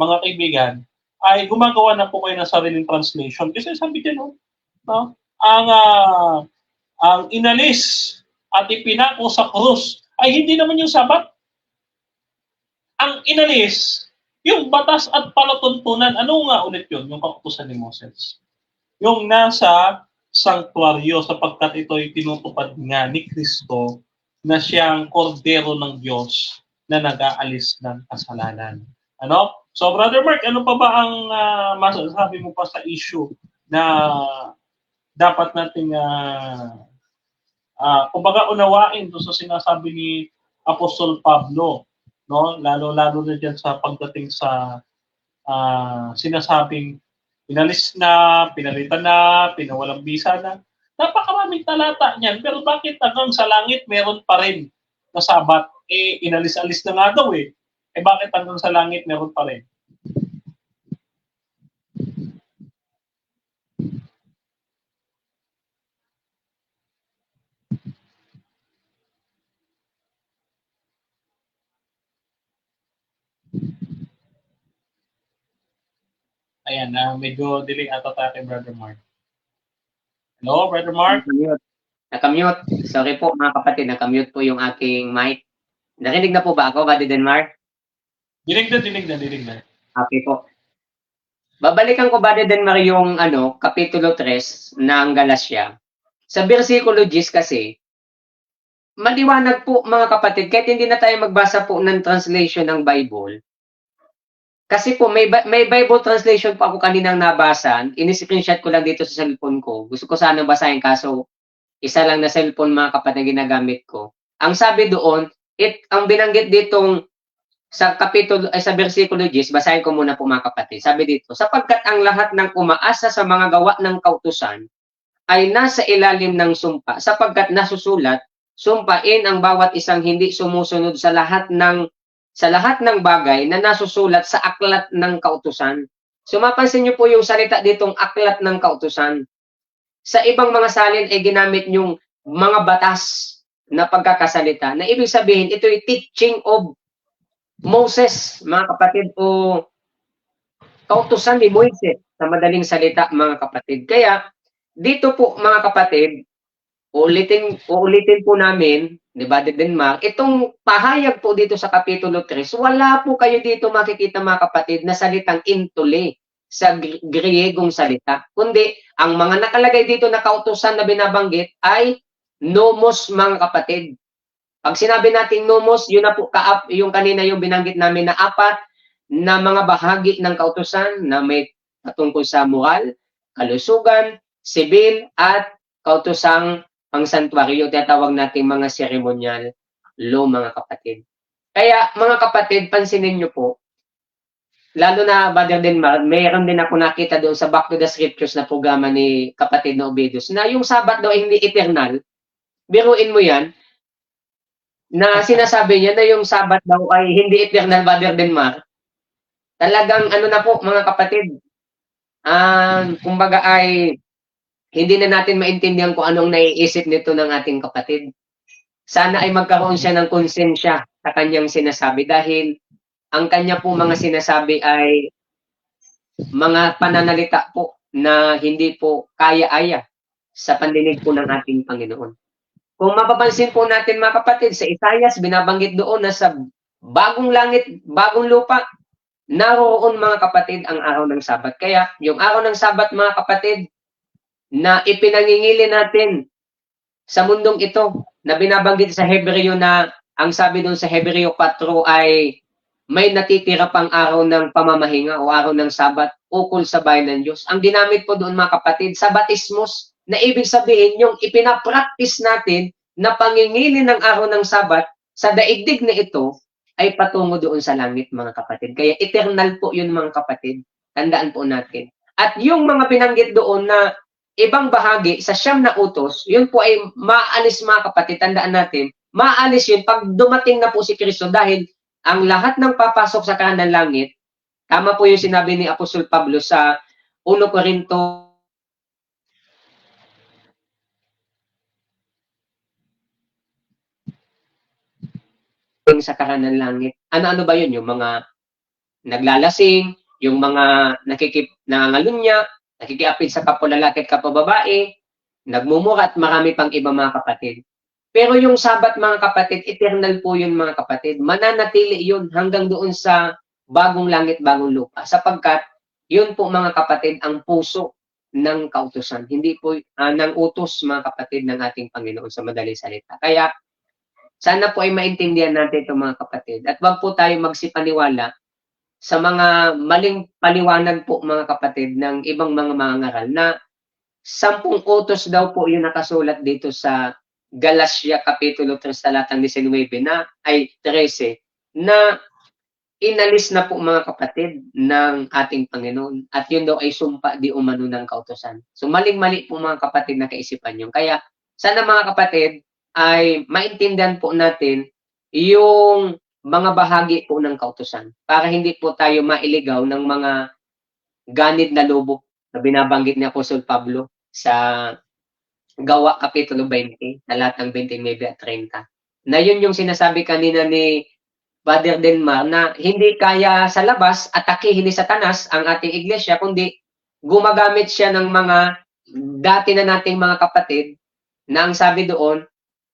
mga kaibigan, ay gumagawa na po kayo ng sariling translation. Kasi sabi dyan, no? Ang inalis at ipinako sa krus ay hindi naman yung sabat. Ang inalis, yung batas at palatuntunan, ano nga ulit yun? Yung kautusan ni Moses. Yung nasa sanktuaryo, sapagkat ito ay tinutupad nga ni Kristo na siyang kordero ng Diyos na nag-aalis ng kasalanan. Ano? So, Brother Mark, ano pa ba ang masasabi mo pa sa issue na dapat nating kumbaga unawain doon sa sinasabi ni Apostol Pablo, no? Lalo-lalo na diyan sa pagdating sa sinasabing inalis na, pinalitan na, pinawalang bisa na. Napakaraming talata niyan, pero bakit hanggang sa langit meron pa rin na sabat? Inalis-alis na nga daw bakit hanggang sa langit meron pa rin? Ayan, medyo delay ata tayo kay Brother Mark. Hello, Brother Mark? Nakamute. Sorry po mga kapatid, nakamute po yung aking mic. Narinig na po ba ako, Buddy Denmark? Dinig na. Okay po. Babalikan ko, Buddy Denmark, yung Kapitulo 3 ng Galasya. Sa versikulo 10 kasi, maliwanag po mga kapatid, kahit hindi na tayo magbasa po ng translation ng Bible, kasi po may Bible translation po ako kaninang nabasa, in-screenshot ko lang dito sa cellphone ko. Gusto ko sanang basahin kaso isa lang na cellphone mga kapatid na ginagamit ko. Ang sabi doon, ang binanggit ditong sa sa versikulo 10, basahin ko muna po mga kapatid. Sabi dito, sapagkat ang lahat ng umaasa sa mga gawa ng kautusan ay nasa ilalim ng sumpa, sapagkat nasusulat, sumpain ang bawat isang hindi sumusunod sa lahat ng bagay na nasusulat sa aklat ng kautusan. So mapansin niyo po yung salita ditong aklat ng kautusan. Sa ibang mga salin ay ginamit yung mga batas na pagkakasalita, na ibig sabihin ito ay teaching of Moses, mga kapatid, o kautusan ni Moises sa madaling salita, mga kapatid. Kaya dito po mga kapatid, uulitin po namin, di ba, Denmark, itong pahayag po dito sa Kapitulo 3, wala po kayo dito makikita mga kapatid na salitang intuli sa Griegong salita. Kundi, ang mga nakalagay dito na kautusan na binabanggit ay nomos, mga kapatid. Pag sinabi nating nomos, yun na po yung kanina yung binanggit namin na 4 na mga bahagi ng kautusan na may patungkol sa moral, kalusugan, sibil, at kautusang pangsantuaryo, tinatawag nating mga ceremonial law, mga kapatid. Kaya mga kapatid, pansinin nyo po, lalo na Brother Denmark, mayroon din ako nakita doon sa Back to the Scriptures na programa ni kapatid na Obedus, na yung Sabat daw ay hindi eternal. Biruin mo yan, na sinasabi niya na yung Sabat daw ay hindi eternal, Brother Denmark. Talagang na po mga kapatid, kumbaga ay hindi na natin maintindihan kung anong naiisip nito ng ating kapatid. Sana ay magkaroon siya ng konsensya sa kanyang sinasabi dahil ang kanya po mga sinasabi ay mga pananalita po na hindi po kaya-aya sa pandinig po ng ating Panginoon. Kung mapapansin po natin mga kapatid, sa Isaias, binabanggit doon na sa bagong langit, bagong lupa, naroon mga kapatid ang araw ng Sabat. Kaya yung araw ng Sabat mga kapatid, na ipinangingili natin sa mundong ito, na binabanggit sa Hebreo na, ang sabi doon sa Hebreo 4 ay may natitira pang araw ng pamamahinga o araw ng Sabat ukol sa bayan ng Diyos. Ang ginamit po doon mga kapatid, sabatismos, na ibig sabihin yung ipinapractice natin na pangingili ng araw ng Sabat sa daigdig na ito ay patungo doon sa langit mga kapatid. Kaya eternal po yun mga kapatid. Tandaan po natin. At yung mga binanggit doon na ibang bahagi sa 9 na utos, yun po ay maalis mga kapatid. Tandaan natin, maalis yun pag dumating na po si Kristo dahil ang lahat ng papasok sa kanang langit, tama po yung sinabi ni Apostol Pablo sa 1 Corinto sa kahanan langit. Ano-ano ba yun? Yung mga naglalasing, yung mga nangangalunya, nakikiapid sa kapwa lalaki at kapwa babae, nagmumura at marami pang iba mga kapatid. Pero yung Sabat mga kapatid, eternal po yun mga kapatid. Mananatili yun hanggang doon sa bagong langit, bagong lupa. Sapagkat yun po mga kapatid ang puso ng kautusan. Hindi po ng utos mga kapatid ng ating Panginoon sa madaling salita. Kaya sana po ay maintindihan natin ito mga kapatid. At wag po tayo magsipaniwala sa mga maling paliwanag po mga kapatid ng ibang mga mangangaral na 10 utos daw po yung nakasulat dito sa Galasya Kapitulo 3 talatang 19 na ay 13 na inalis na po mga kapatid ng ating Panginoon at yun daw ay sumpa di umano ng kautusan. So maling-mali po mga kapatid na kaisipan yun. Kaya sana mga kapatid ay maintindihan po natin yung mga bahagi po ng kautusan para hindi po tayo mailigaw ng mga ganid na lobo na binabanggit ni Apostol Pablo sa Gawa Kapitulo 20, talatang 29 at 30. Na yun yung sinasabi kanina ni Brother Denmark na hindi kaya sa labas atakihin ni Satanas ang ating iglesia, kundi gumagamit siya ng mga dati na nating mga kapatid na ang sabi doon,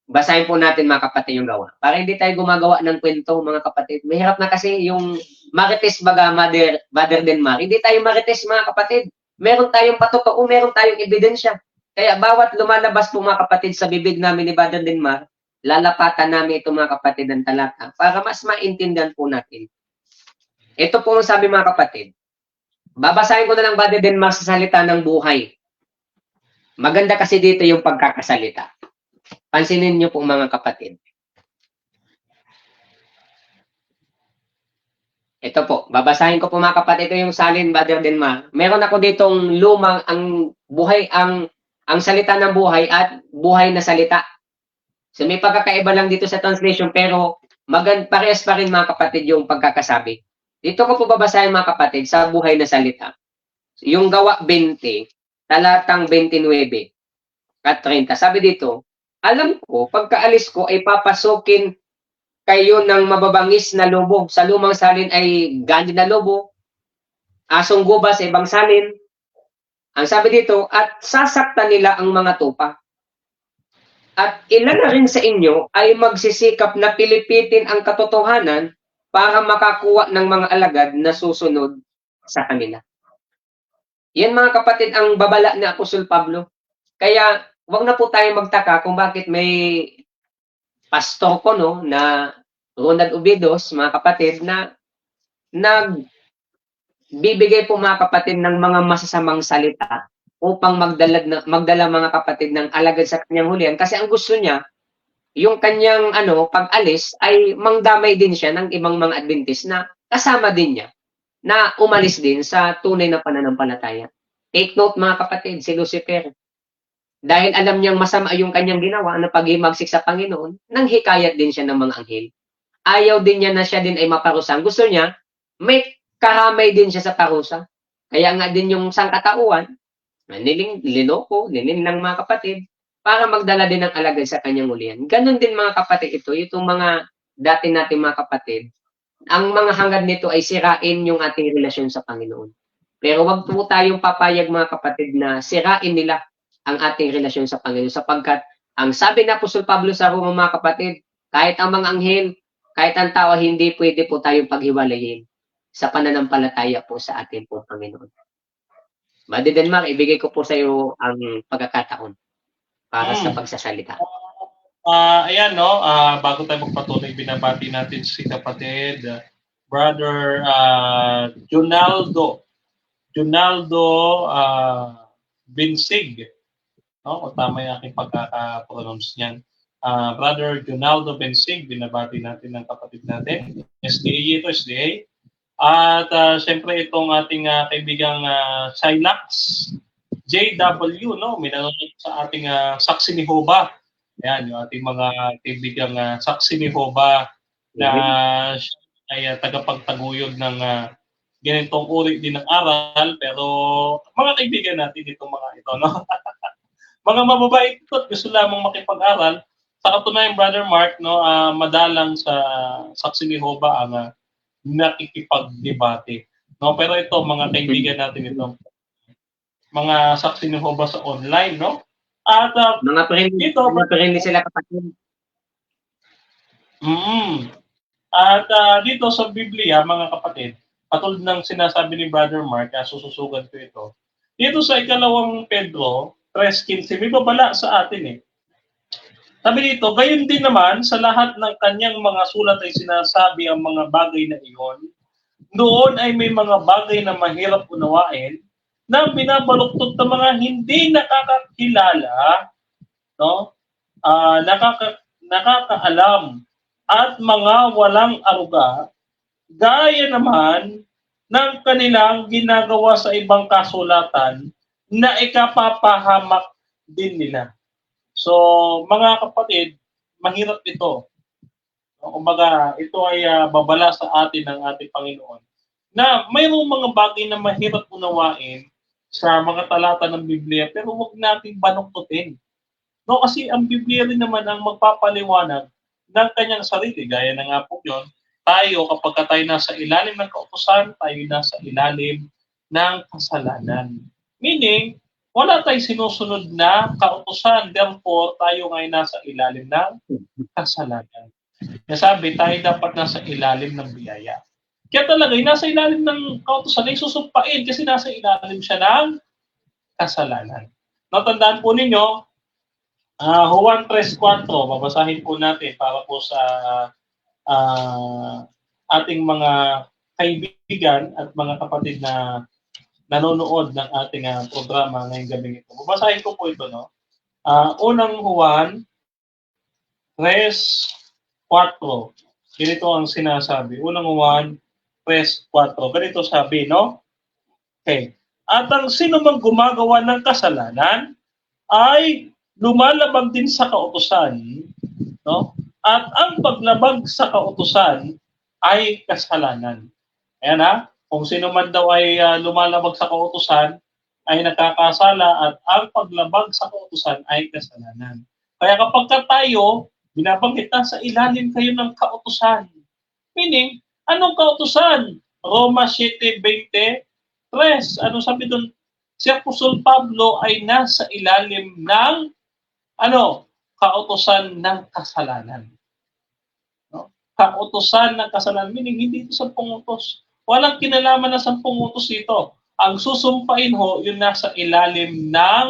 basahin po natin mga kapatid yung gawa. Para hindi tayo gumagawa ng kwento mga kapatid. Mahirap na kasi yung marites baga mother than Mary. Hindi tayo marites mga kapatid. Meron tayong patotoo, meron tayong ebidensya. Kaya bawat lumalabas po mga kapatid sa bibig namin ni Brother Denmar, lalapatan namin ito mga kapatid ng talata para mas maintindihan po natin. Ito po ang sabi mga kapatid. Babasahin ko na lang Brother Denmar sa salita ng buhay. Maganda kasi dito yung pagkakasalita. Pansinin niyo po mga kapatid. Ito po, babasahin ko po mga kapatid, ito yung salin Brother Denmar. Meron ako ditong lumang ang buhay, ang salita ng buhay at buhay na salita. So may pagkakaiba lang dito sa translation pero parehas pa rin mga kapatid yung pagkakasabi. Dito ko po babasahin mga kapatid sa buhay na salita. Yung gawa 20, talatang 29 at 30. Sabi dito, alam ko, pagkaalis ko ay papasukin kayo ng mababangis na lobo. Sa lumang salin ay gandi na lobo, asong guba sa ibang salin. Ang sabi dito, at sasaktan nila ang mga tupa. At ilan na rin sa inyo ay magsisikap na pilipitin ang katotohanan para makakuha ng mga alagad na susunod sa kanila. Yan mga kapatid ang babala ni Apostol Pablo. Kaya wag na po tayo magtaka kung bakit may pastor ko no na Ronald Ubidos, mga kapatid, na nagbibigay po mga kapatid ng mga masasamang salita upang magdala mga kapatid ng alagad sa kanyang hulihan. Kasi ang gusto niya, yung kanyang pag-alis ay mangdamay din siya ng ibang mga Adventist na kasama din niya na umalis din sa tunay na pananampalataya. Take note mga kapatid, si Lucifer, dahil alam niyang masama yung kanyang ginawa na paghimagsik sa Panginoon, nang hikayat din siya ng mga anghel. Ayaw din niya na siya din ay maparusahan. Gusto niya, may karamay din siya sa parusa. Kaya nga din yung sangkatauhan, linoko, nilinlang mga kapatid, para magdala din ng alagad sa kanyang ulian. Ganon din mga kapatid ito, itong mga dati natin mga kapatid, ang mga hangad nito ay sirain yung ating relasyon sa Panginoon. Pero wag po tayong papayag mga kapatid na sirain nila ang ating relasyon sa Panginoon sapagkat ang sabi na Apostol Pablo sa Roma mga kapatid, kahit ang mga anghel, kahit ang tao, hindi pwede po tayong paghiwalayin sa pananampalataya po sa ating po Panginoon. Brother Denmar, ibigay ko po sa iyo ang pagkakataon para sa pagsasalita. Ayan, no? Bago tayo magpatuloy, binabati natin si kapatid, Brother Junaldo Binsig. No? Kung tama yung aking pagkaka-pronounce niyan. Brother Junaldo Binsig, binabati natin ng kapatid natin. SDA ito, SDA. At siyempre itong ating kaibigang Silax JW, no? Minanood sa ating Saksi ni Hoba. Ayan, yung ating mga kaibigang Saksi ni Hoba na ay tagapagtaguyod ng ganitong uri din ng aral. Pero mga kaibigan natin itong mga ito, no? Mga mababait ito at gusto lamang makipag-aral. Sa katunayan, Brother Mark, no, madalang sa Saksi ni Hoba ang nakikipag-debate. No? Pero ito, mga kaibigan natin ito, mga Saksi ni Hoba sa online, no? At mga friendly sila kapatid. At dito sa Biblia, mga kapatid, katulad ng sinasabi ni Brother Mark, sususugan ko ito. Dito sa ikalawang Pedro 3:15, may babala sa atin eh. Sabi dito, gayon din naman sa lahat ng kanyang mga sulat ay sinasabi ang mga bagay na iyon. Doon ay may mga bagay na mahirap unawain na binabaluktot ng mga hindi nakakakilala, no? Nakakaalam at mga walang aruga, gaya naman ng kanilang ginagawa sa ibang kasulatan na ikapapahamak din nila. So, mga kapatid, mahirap ito. Kumbaga, ito ay babala sa atin ng ating Panginoon na mayroong mga bagay na mahirap unawain sa mga talata ng Biblia, pero huwag nating banuktutin. No, kasi ang Biblia rin naman ang magpapaliwanag ng kanyang sarili. Gaya na nga po yun, tayo kapag tayo nasa ilalim ng kautusan, tayo nasa ilalim ng kasalanan. Meaning, wala tayong sinusunod na kautusan. Therefore, tayo ngayon nasa ilalim ng kasalanan. Nasabi, tayo dapat nasa ilalim ng biyaya. Kaya talaga, nasa ilalim ng kautusan ay susumpain kasi nasa ilalim siya ng kasalanan. Natandaan po ninyo, Juan 3:4, babasahin po natin para po sa ating mga kaibigan at mga kapatid na nanonood ng ating programa ngayong gabi ito. Babasahin ko po ito, no? Unang Juan 3:4. Ganito ang sinasabi. Unang Juan 3:4. Ganito sabi, no? Okay. At ang sino mang gumagawa ng kasalanan ay lumalabag din sa kautusan, no? At ang paglabag sa kautusan ay kasalanan. Ayan ha, kung sino man daw ay lumalabag sa kautusan ay nakakasala at ang paglabag sa kautusan ay kasalanan. Kaya kapag tayo, binabanggit na sa ilalim kayo ng kautusan. Meaning, anong kautusan? Roma 7:23. Ano sabi doon? Si Apostol Pablo ay nasa ilalim ng kautusan ng kasalanan. No? Kautusan ng kasalanan, meaning hindi ito 10 utos. Walang kinalaman na 10 utos dito. Ang susumpain ho, yun nasa ilalim ng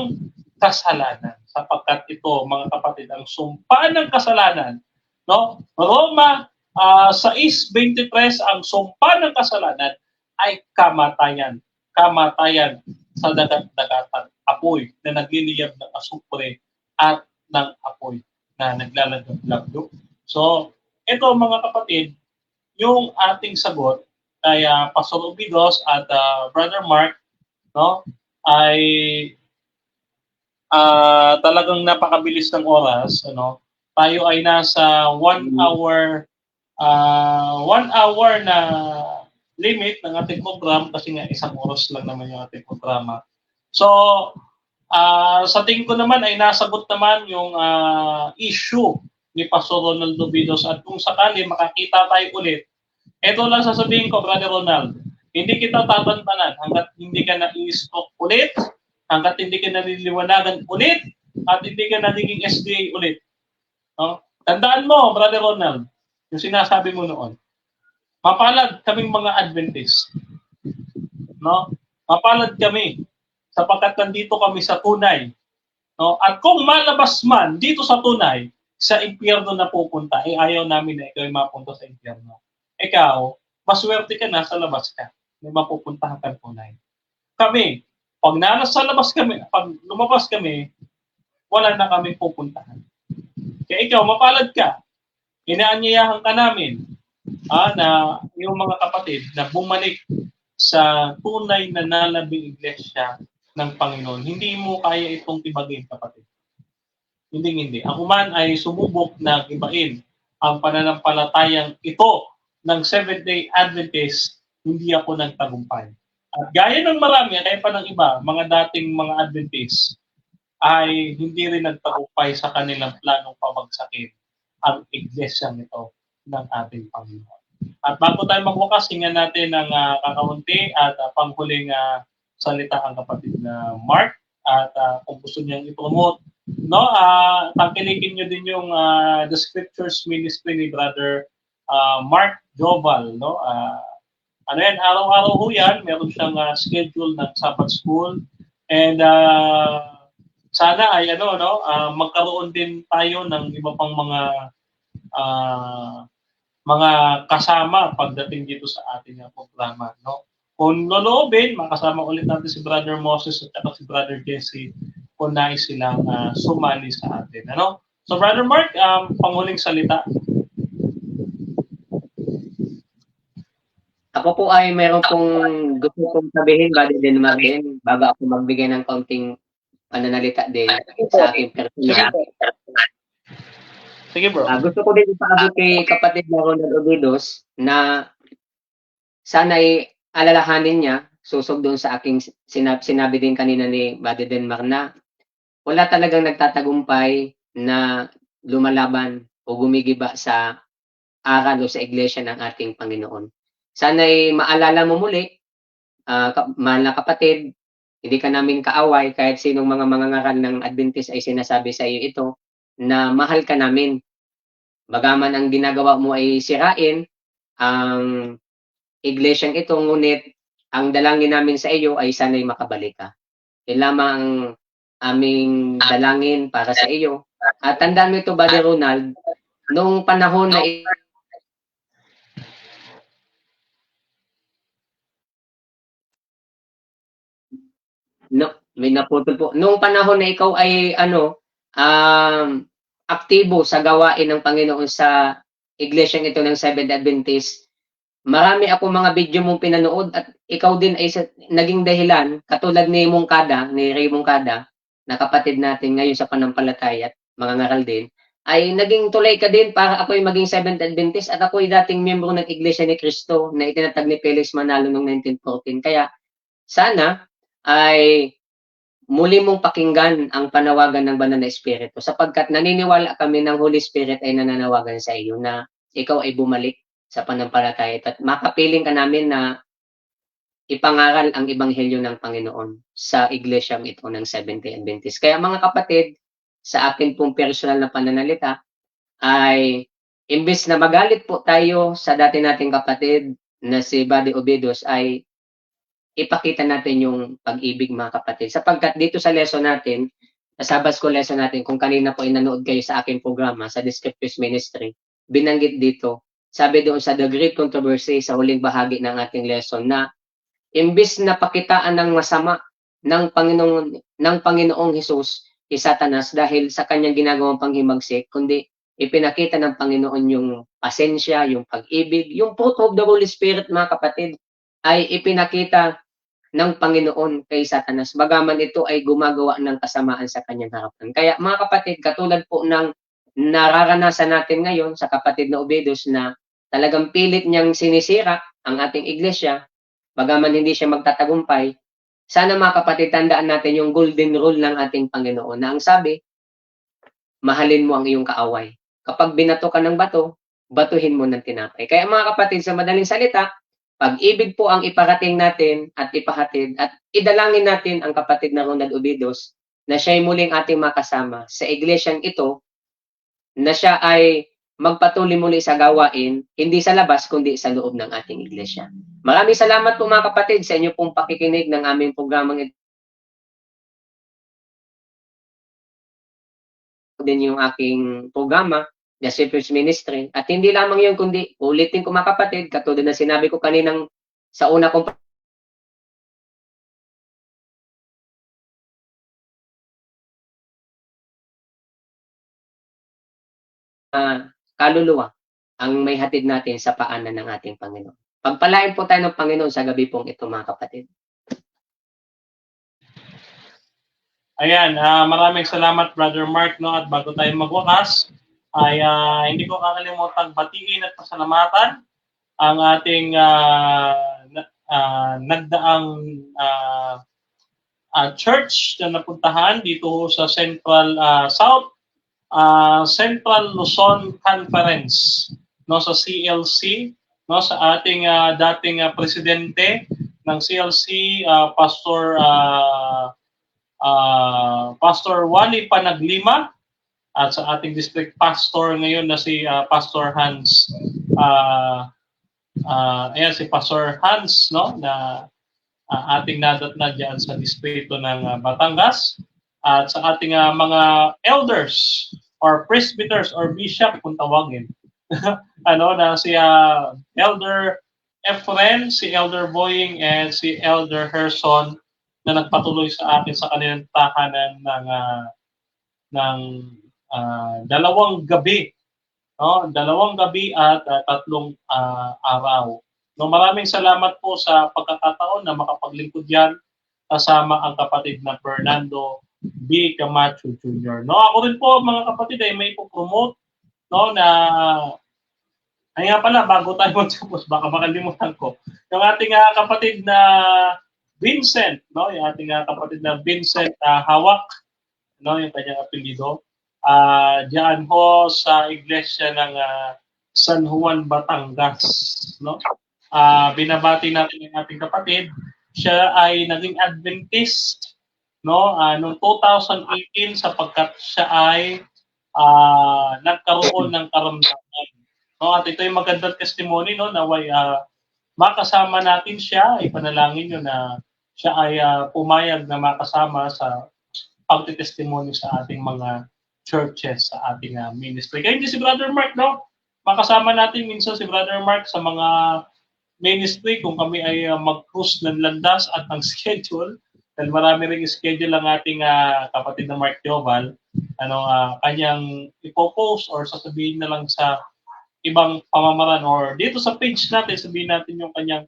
kasalanan. Sapagkat ito, mga kapatid, ang sumpa ng kasalanan, no? Roma 6:23, ang sumpa ng kasalanan ay kamatayan. Kamatayan sa dagat-dagatan, apoy na nagliliyab ng asupre at ng apoy na naglalagab-labdo. So, ito mga kapatid, yung ating sagot kay Pastor Ubidos at Brother Mark, no, ay talagang napakabilis ng oras, ano. Tayo ay nasa 1 hour 1 hour na limit ng ating program kasi nga 1 oras lang naman yung ating programa. So, sa tingin ko naman ay nasagot naman yung issue ni Pastor Ronald Ubidos at kung sakali makakita tayo ulit, ito lang sasabihin ko, Brother Ronald, hindi kita tatantanan hanggat hindi ka na-i-stalk ulit, hanggat hindi ka naliliwanagan ulit, at hindi ka nagiging SDA ulit. No? Tandaan mo, Brother Ronald, yung sinasabi mo noon, mapalad kaming mga Adventist. No? Mapalad kami sapagkat nandito kami sa tunay. No? At kung malabas man dito sa tunay, sa impyerno na pupunta, ayaw namin na ikaw ay mapunta sa impyerno. Ikaw, maswerte ka na sa labas ka. May mapupuntahan kang tunay. Kami, pag nasa labas kami, pag lumabas kami, wala na kami pupuntahan. Kaya ikaw, mapalad ka. Inaanyayahan ka namin na yung mga kapatid na bumalik sa tunay na nalabing iglesia ng Panginoon. Hindi mo kaya itong ibagin, kapatid. Hindi. Ako man ay sumubok na ibain ang pananampalatayang ito ng Seventh-day Adventist, hindi ako nagtagumpay. At gaya ng marami, kaya pa ng iba, mga dating mga Adventist, ay hindi rin nagtagumpay sa kanilang planong pabagsakin ang iglesia nito ng ating Panginoon. At bago tayo magwakas, hingan natin ang kakaunti at panghuling salita ang kapatid na Mark. At kung gusto niyang i-promote, no, tangkilikin niyo din yung The Scriptures Ministry ni Brother Mark Joval, no? Araw-araw ho yan, meron siyang schedule ng Sabbath School. And sana ay magkaroon din tayo ng iba pang mga kasama pagdating dito sa ating programa, no? Kung loloobin, makasama ulit natin si Brother Moses at si Brother Jesse kung nais silang sumali sa atin, ano? So Brother Mark, panghuling salita. Ako po ay meron pong gusto kong sabihin, Brother Denmark din, bago ako magbigay ng kaunting pananalita din sa aking personal. Sige bro. Gusto ko din ipaabot kay kapatid na Ronald Ubidos na sana'y alalahanin niya, susog doon sa aking sinabi din kanina ni Brother Denmark na wala talagang nagtatagumpay na lumalaban o gumigiba sa aral o sa iglesia ng ating Panginoon. Sana'y maalala mo muli, mahal na kapatid, Hindi ka namin kaaway kahit sinong mga mangangaral ng Adventist ay sinasabi sa iyo ito na mahal ka namin. Bagaman ang ginagawa mo ay sirain ang iglesyang ito, ngunit ang dalangin namin sa iyo ay sana'y makabalik ka. Yan lamang ang aming dalangin para sa iyo. At tandaan mo ito, Brother Ronald, noong panahon na may naputol po. Noong panahon na ikaw ay aktibo sa gawain ng Panginoon sa iglesyang ito ng Seventh Adventist, marami akong mga video mong pinanood at ikaw din ay naging dahilan, katulad ni Ray Mongkada, na kapatid natin ngayon sa panampalataya at mga ngaral din, ay naging tulay ka din para ako'y maging Seventh Adventist at ako'y dating miyembro ng Iglesia ni Cristo na itinatag ni Felix Manalo noong 1914. Kaya sana ay muli mong pakinggan ang panawagan ng Banal na Espiritu sapagkat naniniwala kami ng Holy Spirit ay nananawagan sa iyo na ikaw ay bumalik sa panampalataya at makapiling ka namin na ipangaral ang ebanghelyo ng Panginoon sa iglesyang ito ng Seventh-day Adventist. Kaya mga kapatid, sa akin pong personal na pananalita ay imbes na magalit po tayo sa dati nating kapatid na si Buddy Obedos, ay ipakita natin yung pag-ibig mga kapatid. Sapagkat dito sa lesson natin, sa Sabbath School lesson natin, kung kanina po nanood kayo sa aking programa sa Descriptive Ministry, binanggit dito, sabi doon sa The Great Controversy sa huling bahagi ng ating lesson na imbis na pakitaan ng masama ng Panginoong Hesus si Satanas dahil sa kanyang ginagawang panghimagsik, kundi ipinakita ng Panginoon yung pasensya, yung pag-ibig, yung fruit of the Holy Spirit mga kapatid, ay ipinakita ng Panginoon kay Satanas, bagaman ito ay gumagawa ng kasamaan sa kanyang harapan. Kaya mga kapatid, katulad po ng nararanasan natin ngayon sa kapatid na Obedos na talagang pilit niyang sinisira ang ating iglesia, bagaman hindi siya magtatagumpay, sana mga kapatid, tandaan natin yung golden rule ng ating Panginoon na ang sabi, mahalin mo ang iyong kaaway. Kapag binato ka ng bato, batuhin mo ng tinapay. Kaya mga kapatid, sa madaling salita, pag-ibig po ang iparating natin at ipahatid at idalangin natin ang kapatid na Ronald Obedos na siya'y muling ating makasama sa iglesyang ito, na siya ay magpatuloy muli sa gawain, hindi sa labas, kundi sa loob ng ating iglesia. Maraming salamat po mga kapatid sa inyo pong pakikinig ng aming programang ito. Din yung aking programa, The Shepherd's Ministry. At hindi lamang yun, kundi ulitin ko mga kapatid, katulad na sinabi ko kaninang sa una kong kaluluwa ang may hatid natin sa paanan ng ating Panginoon. Pagpalain po tayo ng Panginoon sa gabi pong ito mga kapatid. Ayan, maraming salamat Brother Mark, no? At bago tayo magwakas, ay hindi ko kakalimutan batiin at pasalamatan ang ating nagdaang church na napuntahan dito sa Central Central Luzon Conference, no, sa CLC, no, sa ating dating presidente ng CLC, Pastor Wally Panaglima, at sa ating district pastor ngayon na si Pastor Hans, ayan si Pastor Hans, no, na ating nadatnan dyan sa distrito ng Batangas, at sa ating mga elders or presbyters or bishop kung tawagin, na si Elder Efren, si Elder Boying, and si Elder Herson na nagpatuloy sa akin sa kanilang tahanan ng dalawang gabi, no? 2 gabi at 3 araw. No, maraming salamat po sa pagkakataon na makapaglingkod yan kasama ang kapatid na Fernando B. Camacho Jr. No, ako rin po mga kapatid ay may po-promote, no, na ay nga pala, bago tayo magtapos, baka makalimutan ko. Yung ating kapatid na Vincent, no, yung ating kapatid na Vincent Hawak, no, yung kanyang apelyido. Diyan ho sa iglesia ng San Juan, Batangas, no. Binabati natin yung ating kapatid siya ay naging Adventist, no, noong 2018 sapagkat siya ay nagkaroon ng karamdaman. No, at ito yung magandang testimony, no, naway makasama natin siya, ipanalangin nyo na siya ay pumayag na makasama sa pagtitestimony sa ating mga churches, sa ating ministry. Kaya hindi si Brother Mark, no? Makasama natin minsan si Brother Mark sa mga ministry kung kami ay mag-cruise ng landas at ang schedule. Dahil marami ring schedule ang ating kapatid na Mark Joval, kanyang ipopost or sasabihin na lang sa ibang pamamaraan or dito sa page natin, sabihin natin yung kanyang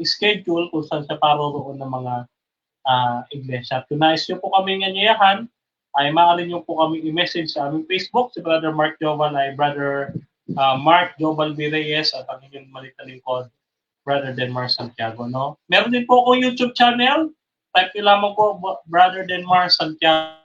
schedule kung saan siya paroroon ng mga iglesia. Kung nais nyo po kami nganyayahan, ay maaari nyo po kami i-message sa aming Facebook. Si Brother Mark Joval ay Brother Mark Joval B. Reyes at ang inyong maliit na lingkod, Brother Denmar Santiago. No? Meron din po ako YouTube channel. Type nyo lamang po Brother Denmar Santiago.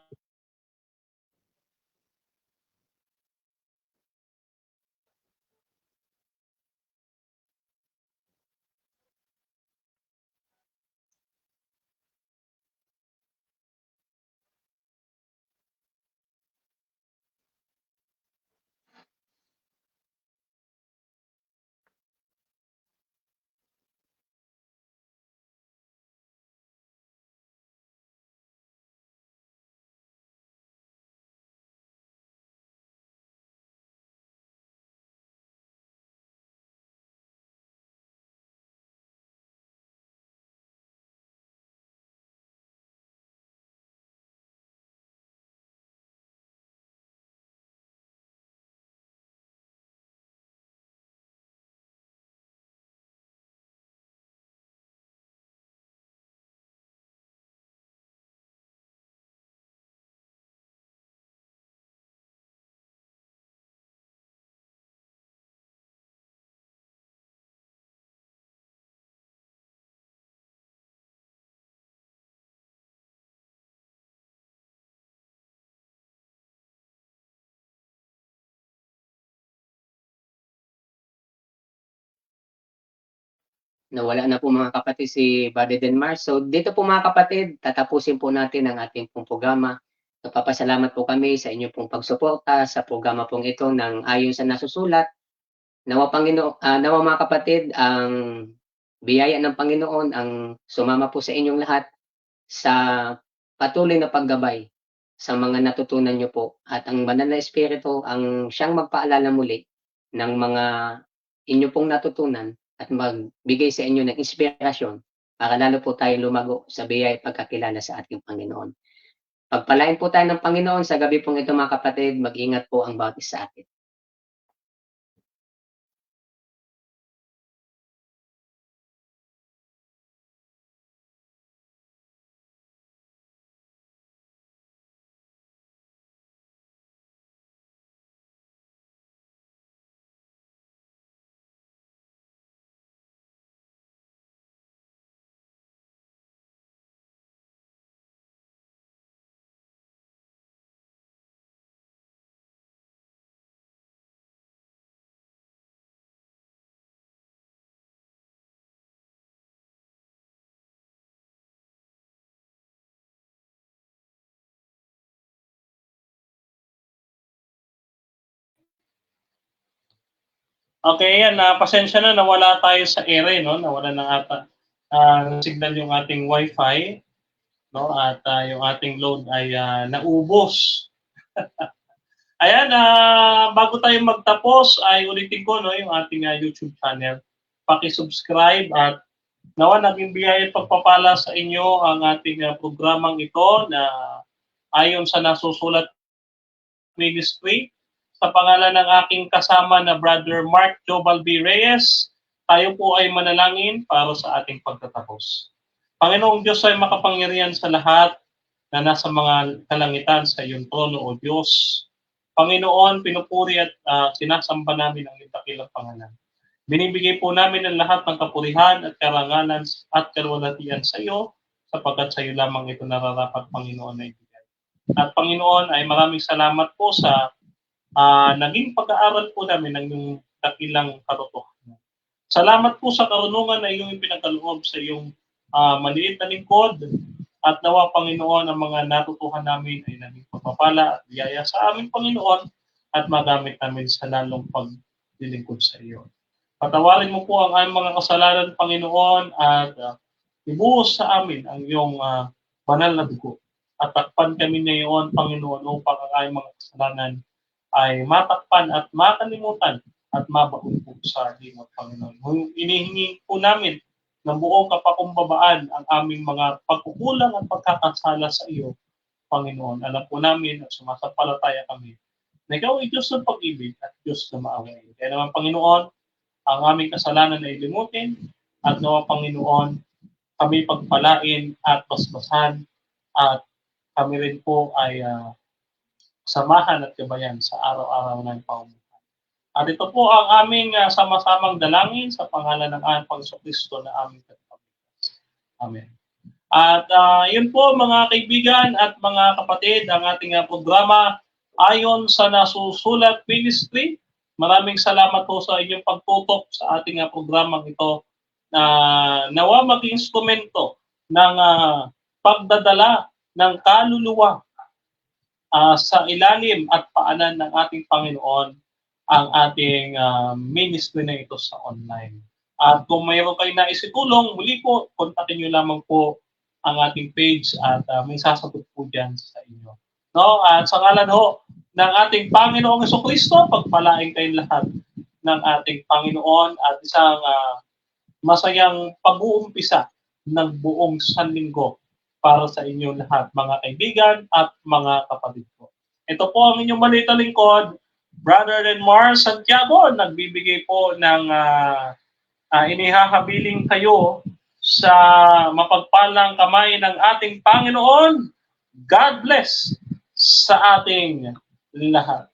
Nawala na po mga kapatid si Brother Denmar. So dito po mga kapatid, tatapusin po natin ang ating pong programa. Nagpapasalamat po kami sa inyo pong pagsuporta sa programa pong ito ng ayon sa nasusulat. Nawa mga kapatid, ang biyaya ng Panginoon ang sumama po sa inyong lahat sa patuloy na paggabay sa mga natutunan nyo po. At ang banal na espiritu ang siyang magpaalala muli ng mga inyo pong natutunan at magbigay sa inyo ng inspirasyon para lalo po tayo lumago sa biyaya pagkakilala sa ating Panginoon. Pagpalain po tayo ng Panginoon sa gabi pong ito mga kapatid, mag-ingat po ang bawat isa sa atin. Okay, yan. Pasensya na, nawala tayo sa ere, no? Nawala na ata signal yung ating wifi, no? At yung ating load ay naubos. Ayan, bago tayo magtapos, ay ulitin ko, no, yung ating YouTube channel. Paki-subscribe at nawa naging biyaya pagpapala sa inyo ang ating programang ito na ayon sa nasusulat ministry. Sa pangalan ng aking kasama na Brother Mark Joval B. Reyes, tayo po ay manalangin para sa ating pagtatapos. Panginoong Diyos ay makapangyarihan sa lahat na nasa mga kalangitan sa iyong trono o Diyos. Panginoon, pinupuri at sinasamba namin ang iyong dakilang pangalan. Binibigay po namin ang lahat ng kapurihan at karangalan at kalwalhatian sa iyo sapagkat sa iyo lamang ito nararapat, Panginoon, na ibigay. At Panginoon, ay maraming salamat po sa naging pag-aaral po namin ng iyong dakilang katotohanan. Salamat po sa karunungan na iyong ipinagkaloob sa iyong maliit na lingkod. At nawa, Panginoon, ang mga natutuhan namin ay naging pagpapala at biyaya sa amin, Panginoon, at magamit namin sa lalong paglilingkod sa iyo. Patawarin mo po ang aming mga kasalanan, Panginoon, at ibuhos sa amin ang iyong banal na dugo. At takpan kami ngayon, Panginoon, upang ang aming mga kasalanan ay matakpan at makalimutan at mabaon po sa limot, Panginoon. Inihingi po namin ng buong kapakumbabaan ang aming mga pagkukulang at pagkakasala sa iyo, Panginoon. Alam po namin at sumasampalataya kami na ikaw ay Diyos ng pag-ibig at Diyos na maawain. Kaya naman, Panginoon, ang aming kasalanan ay limutin at nawa, Panginoon, kami pagpalain at basbasan at kami rin po ay samahan at gabayan sa araw-araw ng pamumuhay. At ito po ang aming sama-samang dalangin sa pangalan ng aming Panginoon Kristo na aming tagapagligtas. Amen. At yun po mga kaibigan at mga kapatid, ang ating programa ayon sa Nasusulat Ministry. Maraming salamat po sa inyong pagtutok sa ating programang ito na nawa maging instrumento ng pagdadala ng kaluluwa sa ilalim at paanan ng ating Panginoon ang ating ministry na ito sa online. At kung mayroon kayo na isitulong, muli po, kontakin nyo lamang po ang ating page at may sasagot po dyan sa inyo. No? At sa ngalan ho ng ating Panginoong Jesucristo, pagpalain kayong lahat ng ating Panginoon at isang masayang pag-uumpisa ng buong sanlinggo para sa inyong lahat, mga kaibigan at mga kapatid ko. Ito po ang inyong maliit na lingkod, Brother Renmar Santiago, nagbibigay po ng inihahabiling kayo sa mapagpalang kamay ng ating Panginoon. God bless sa ating lahat.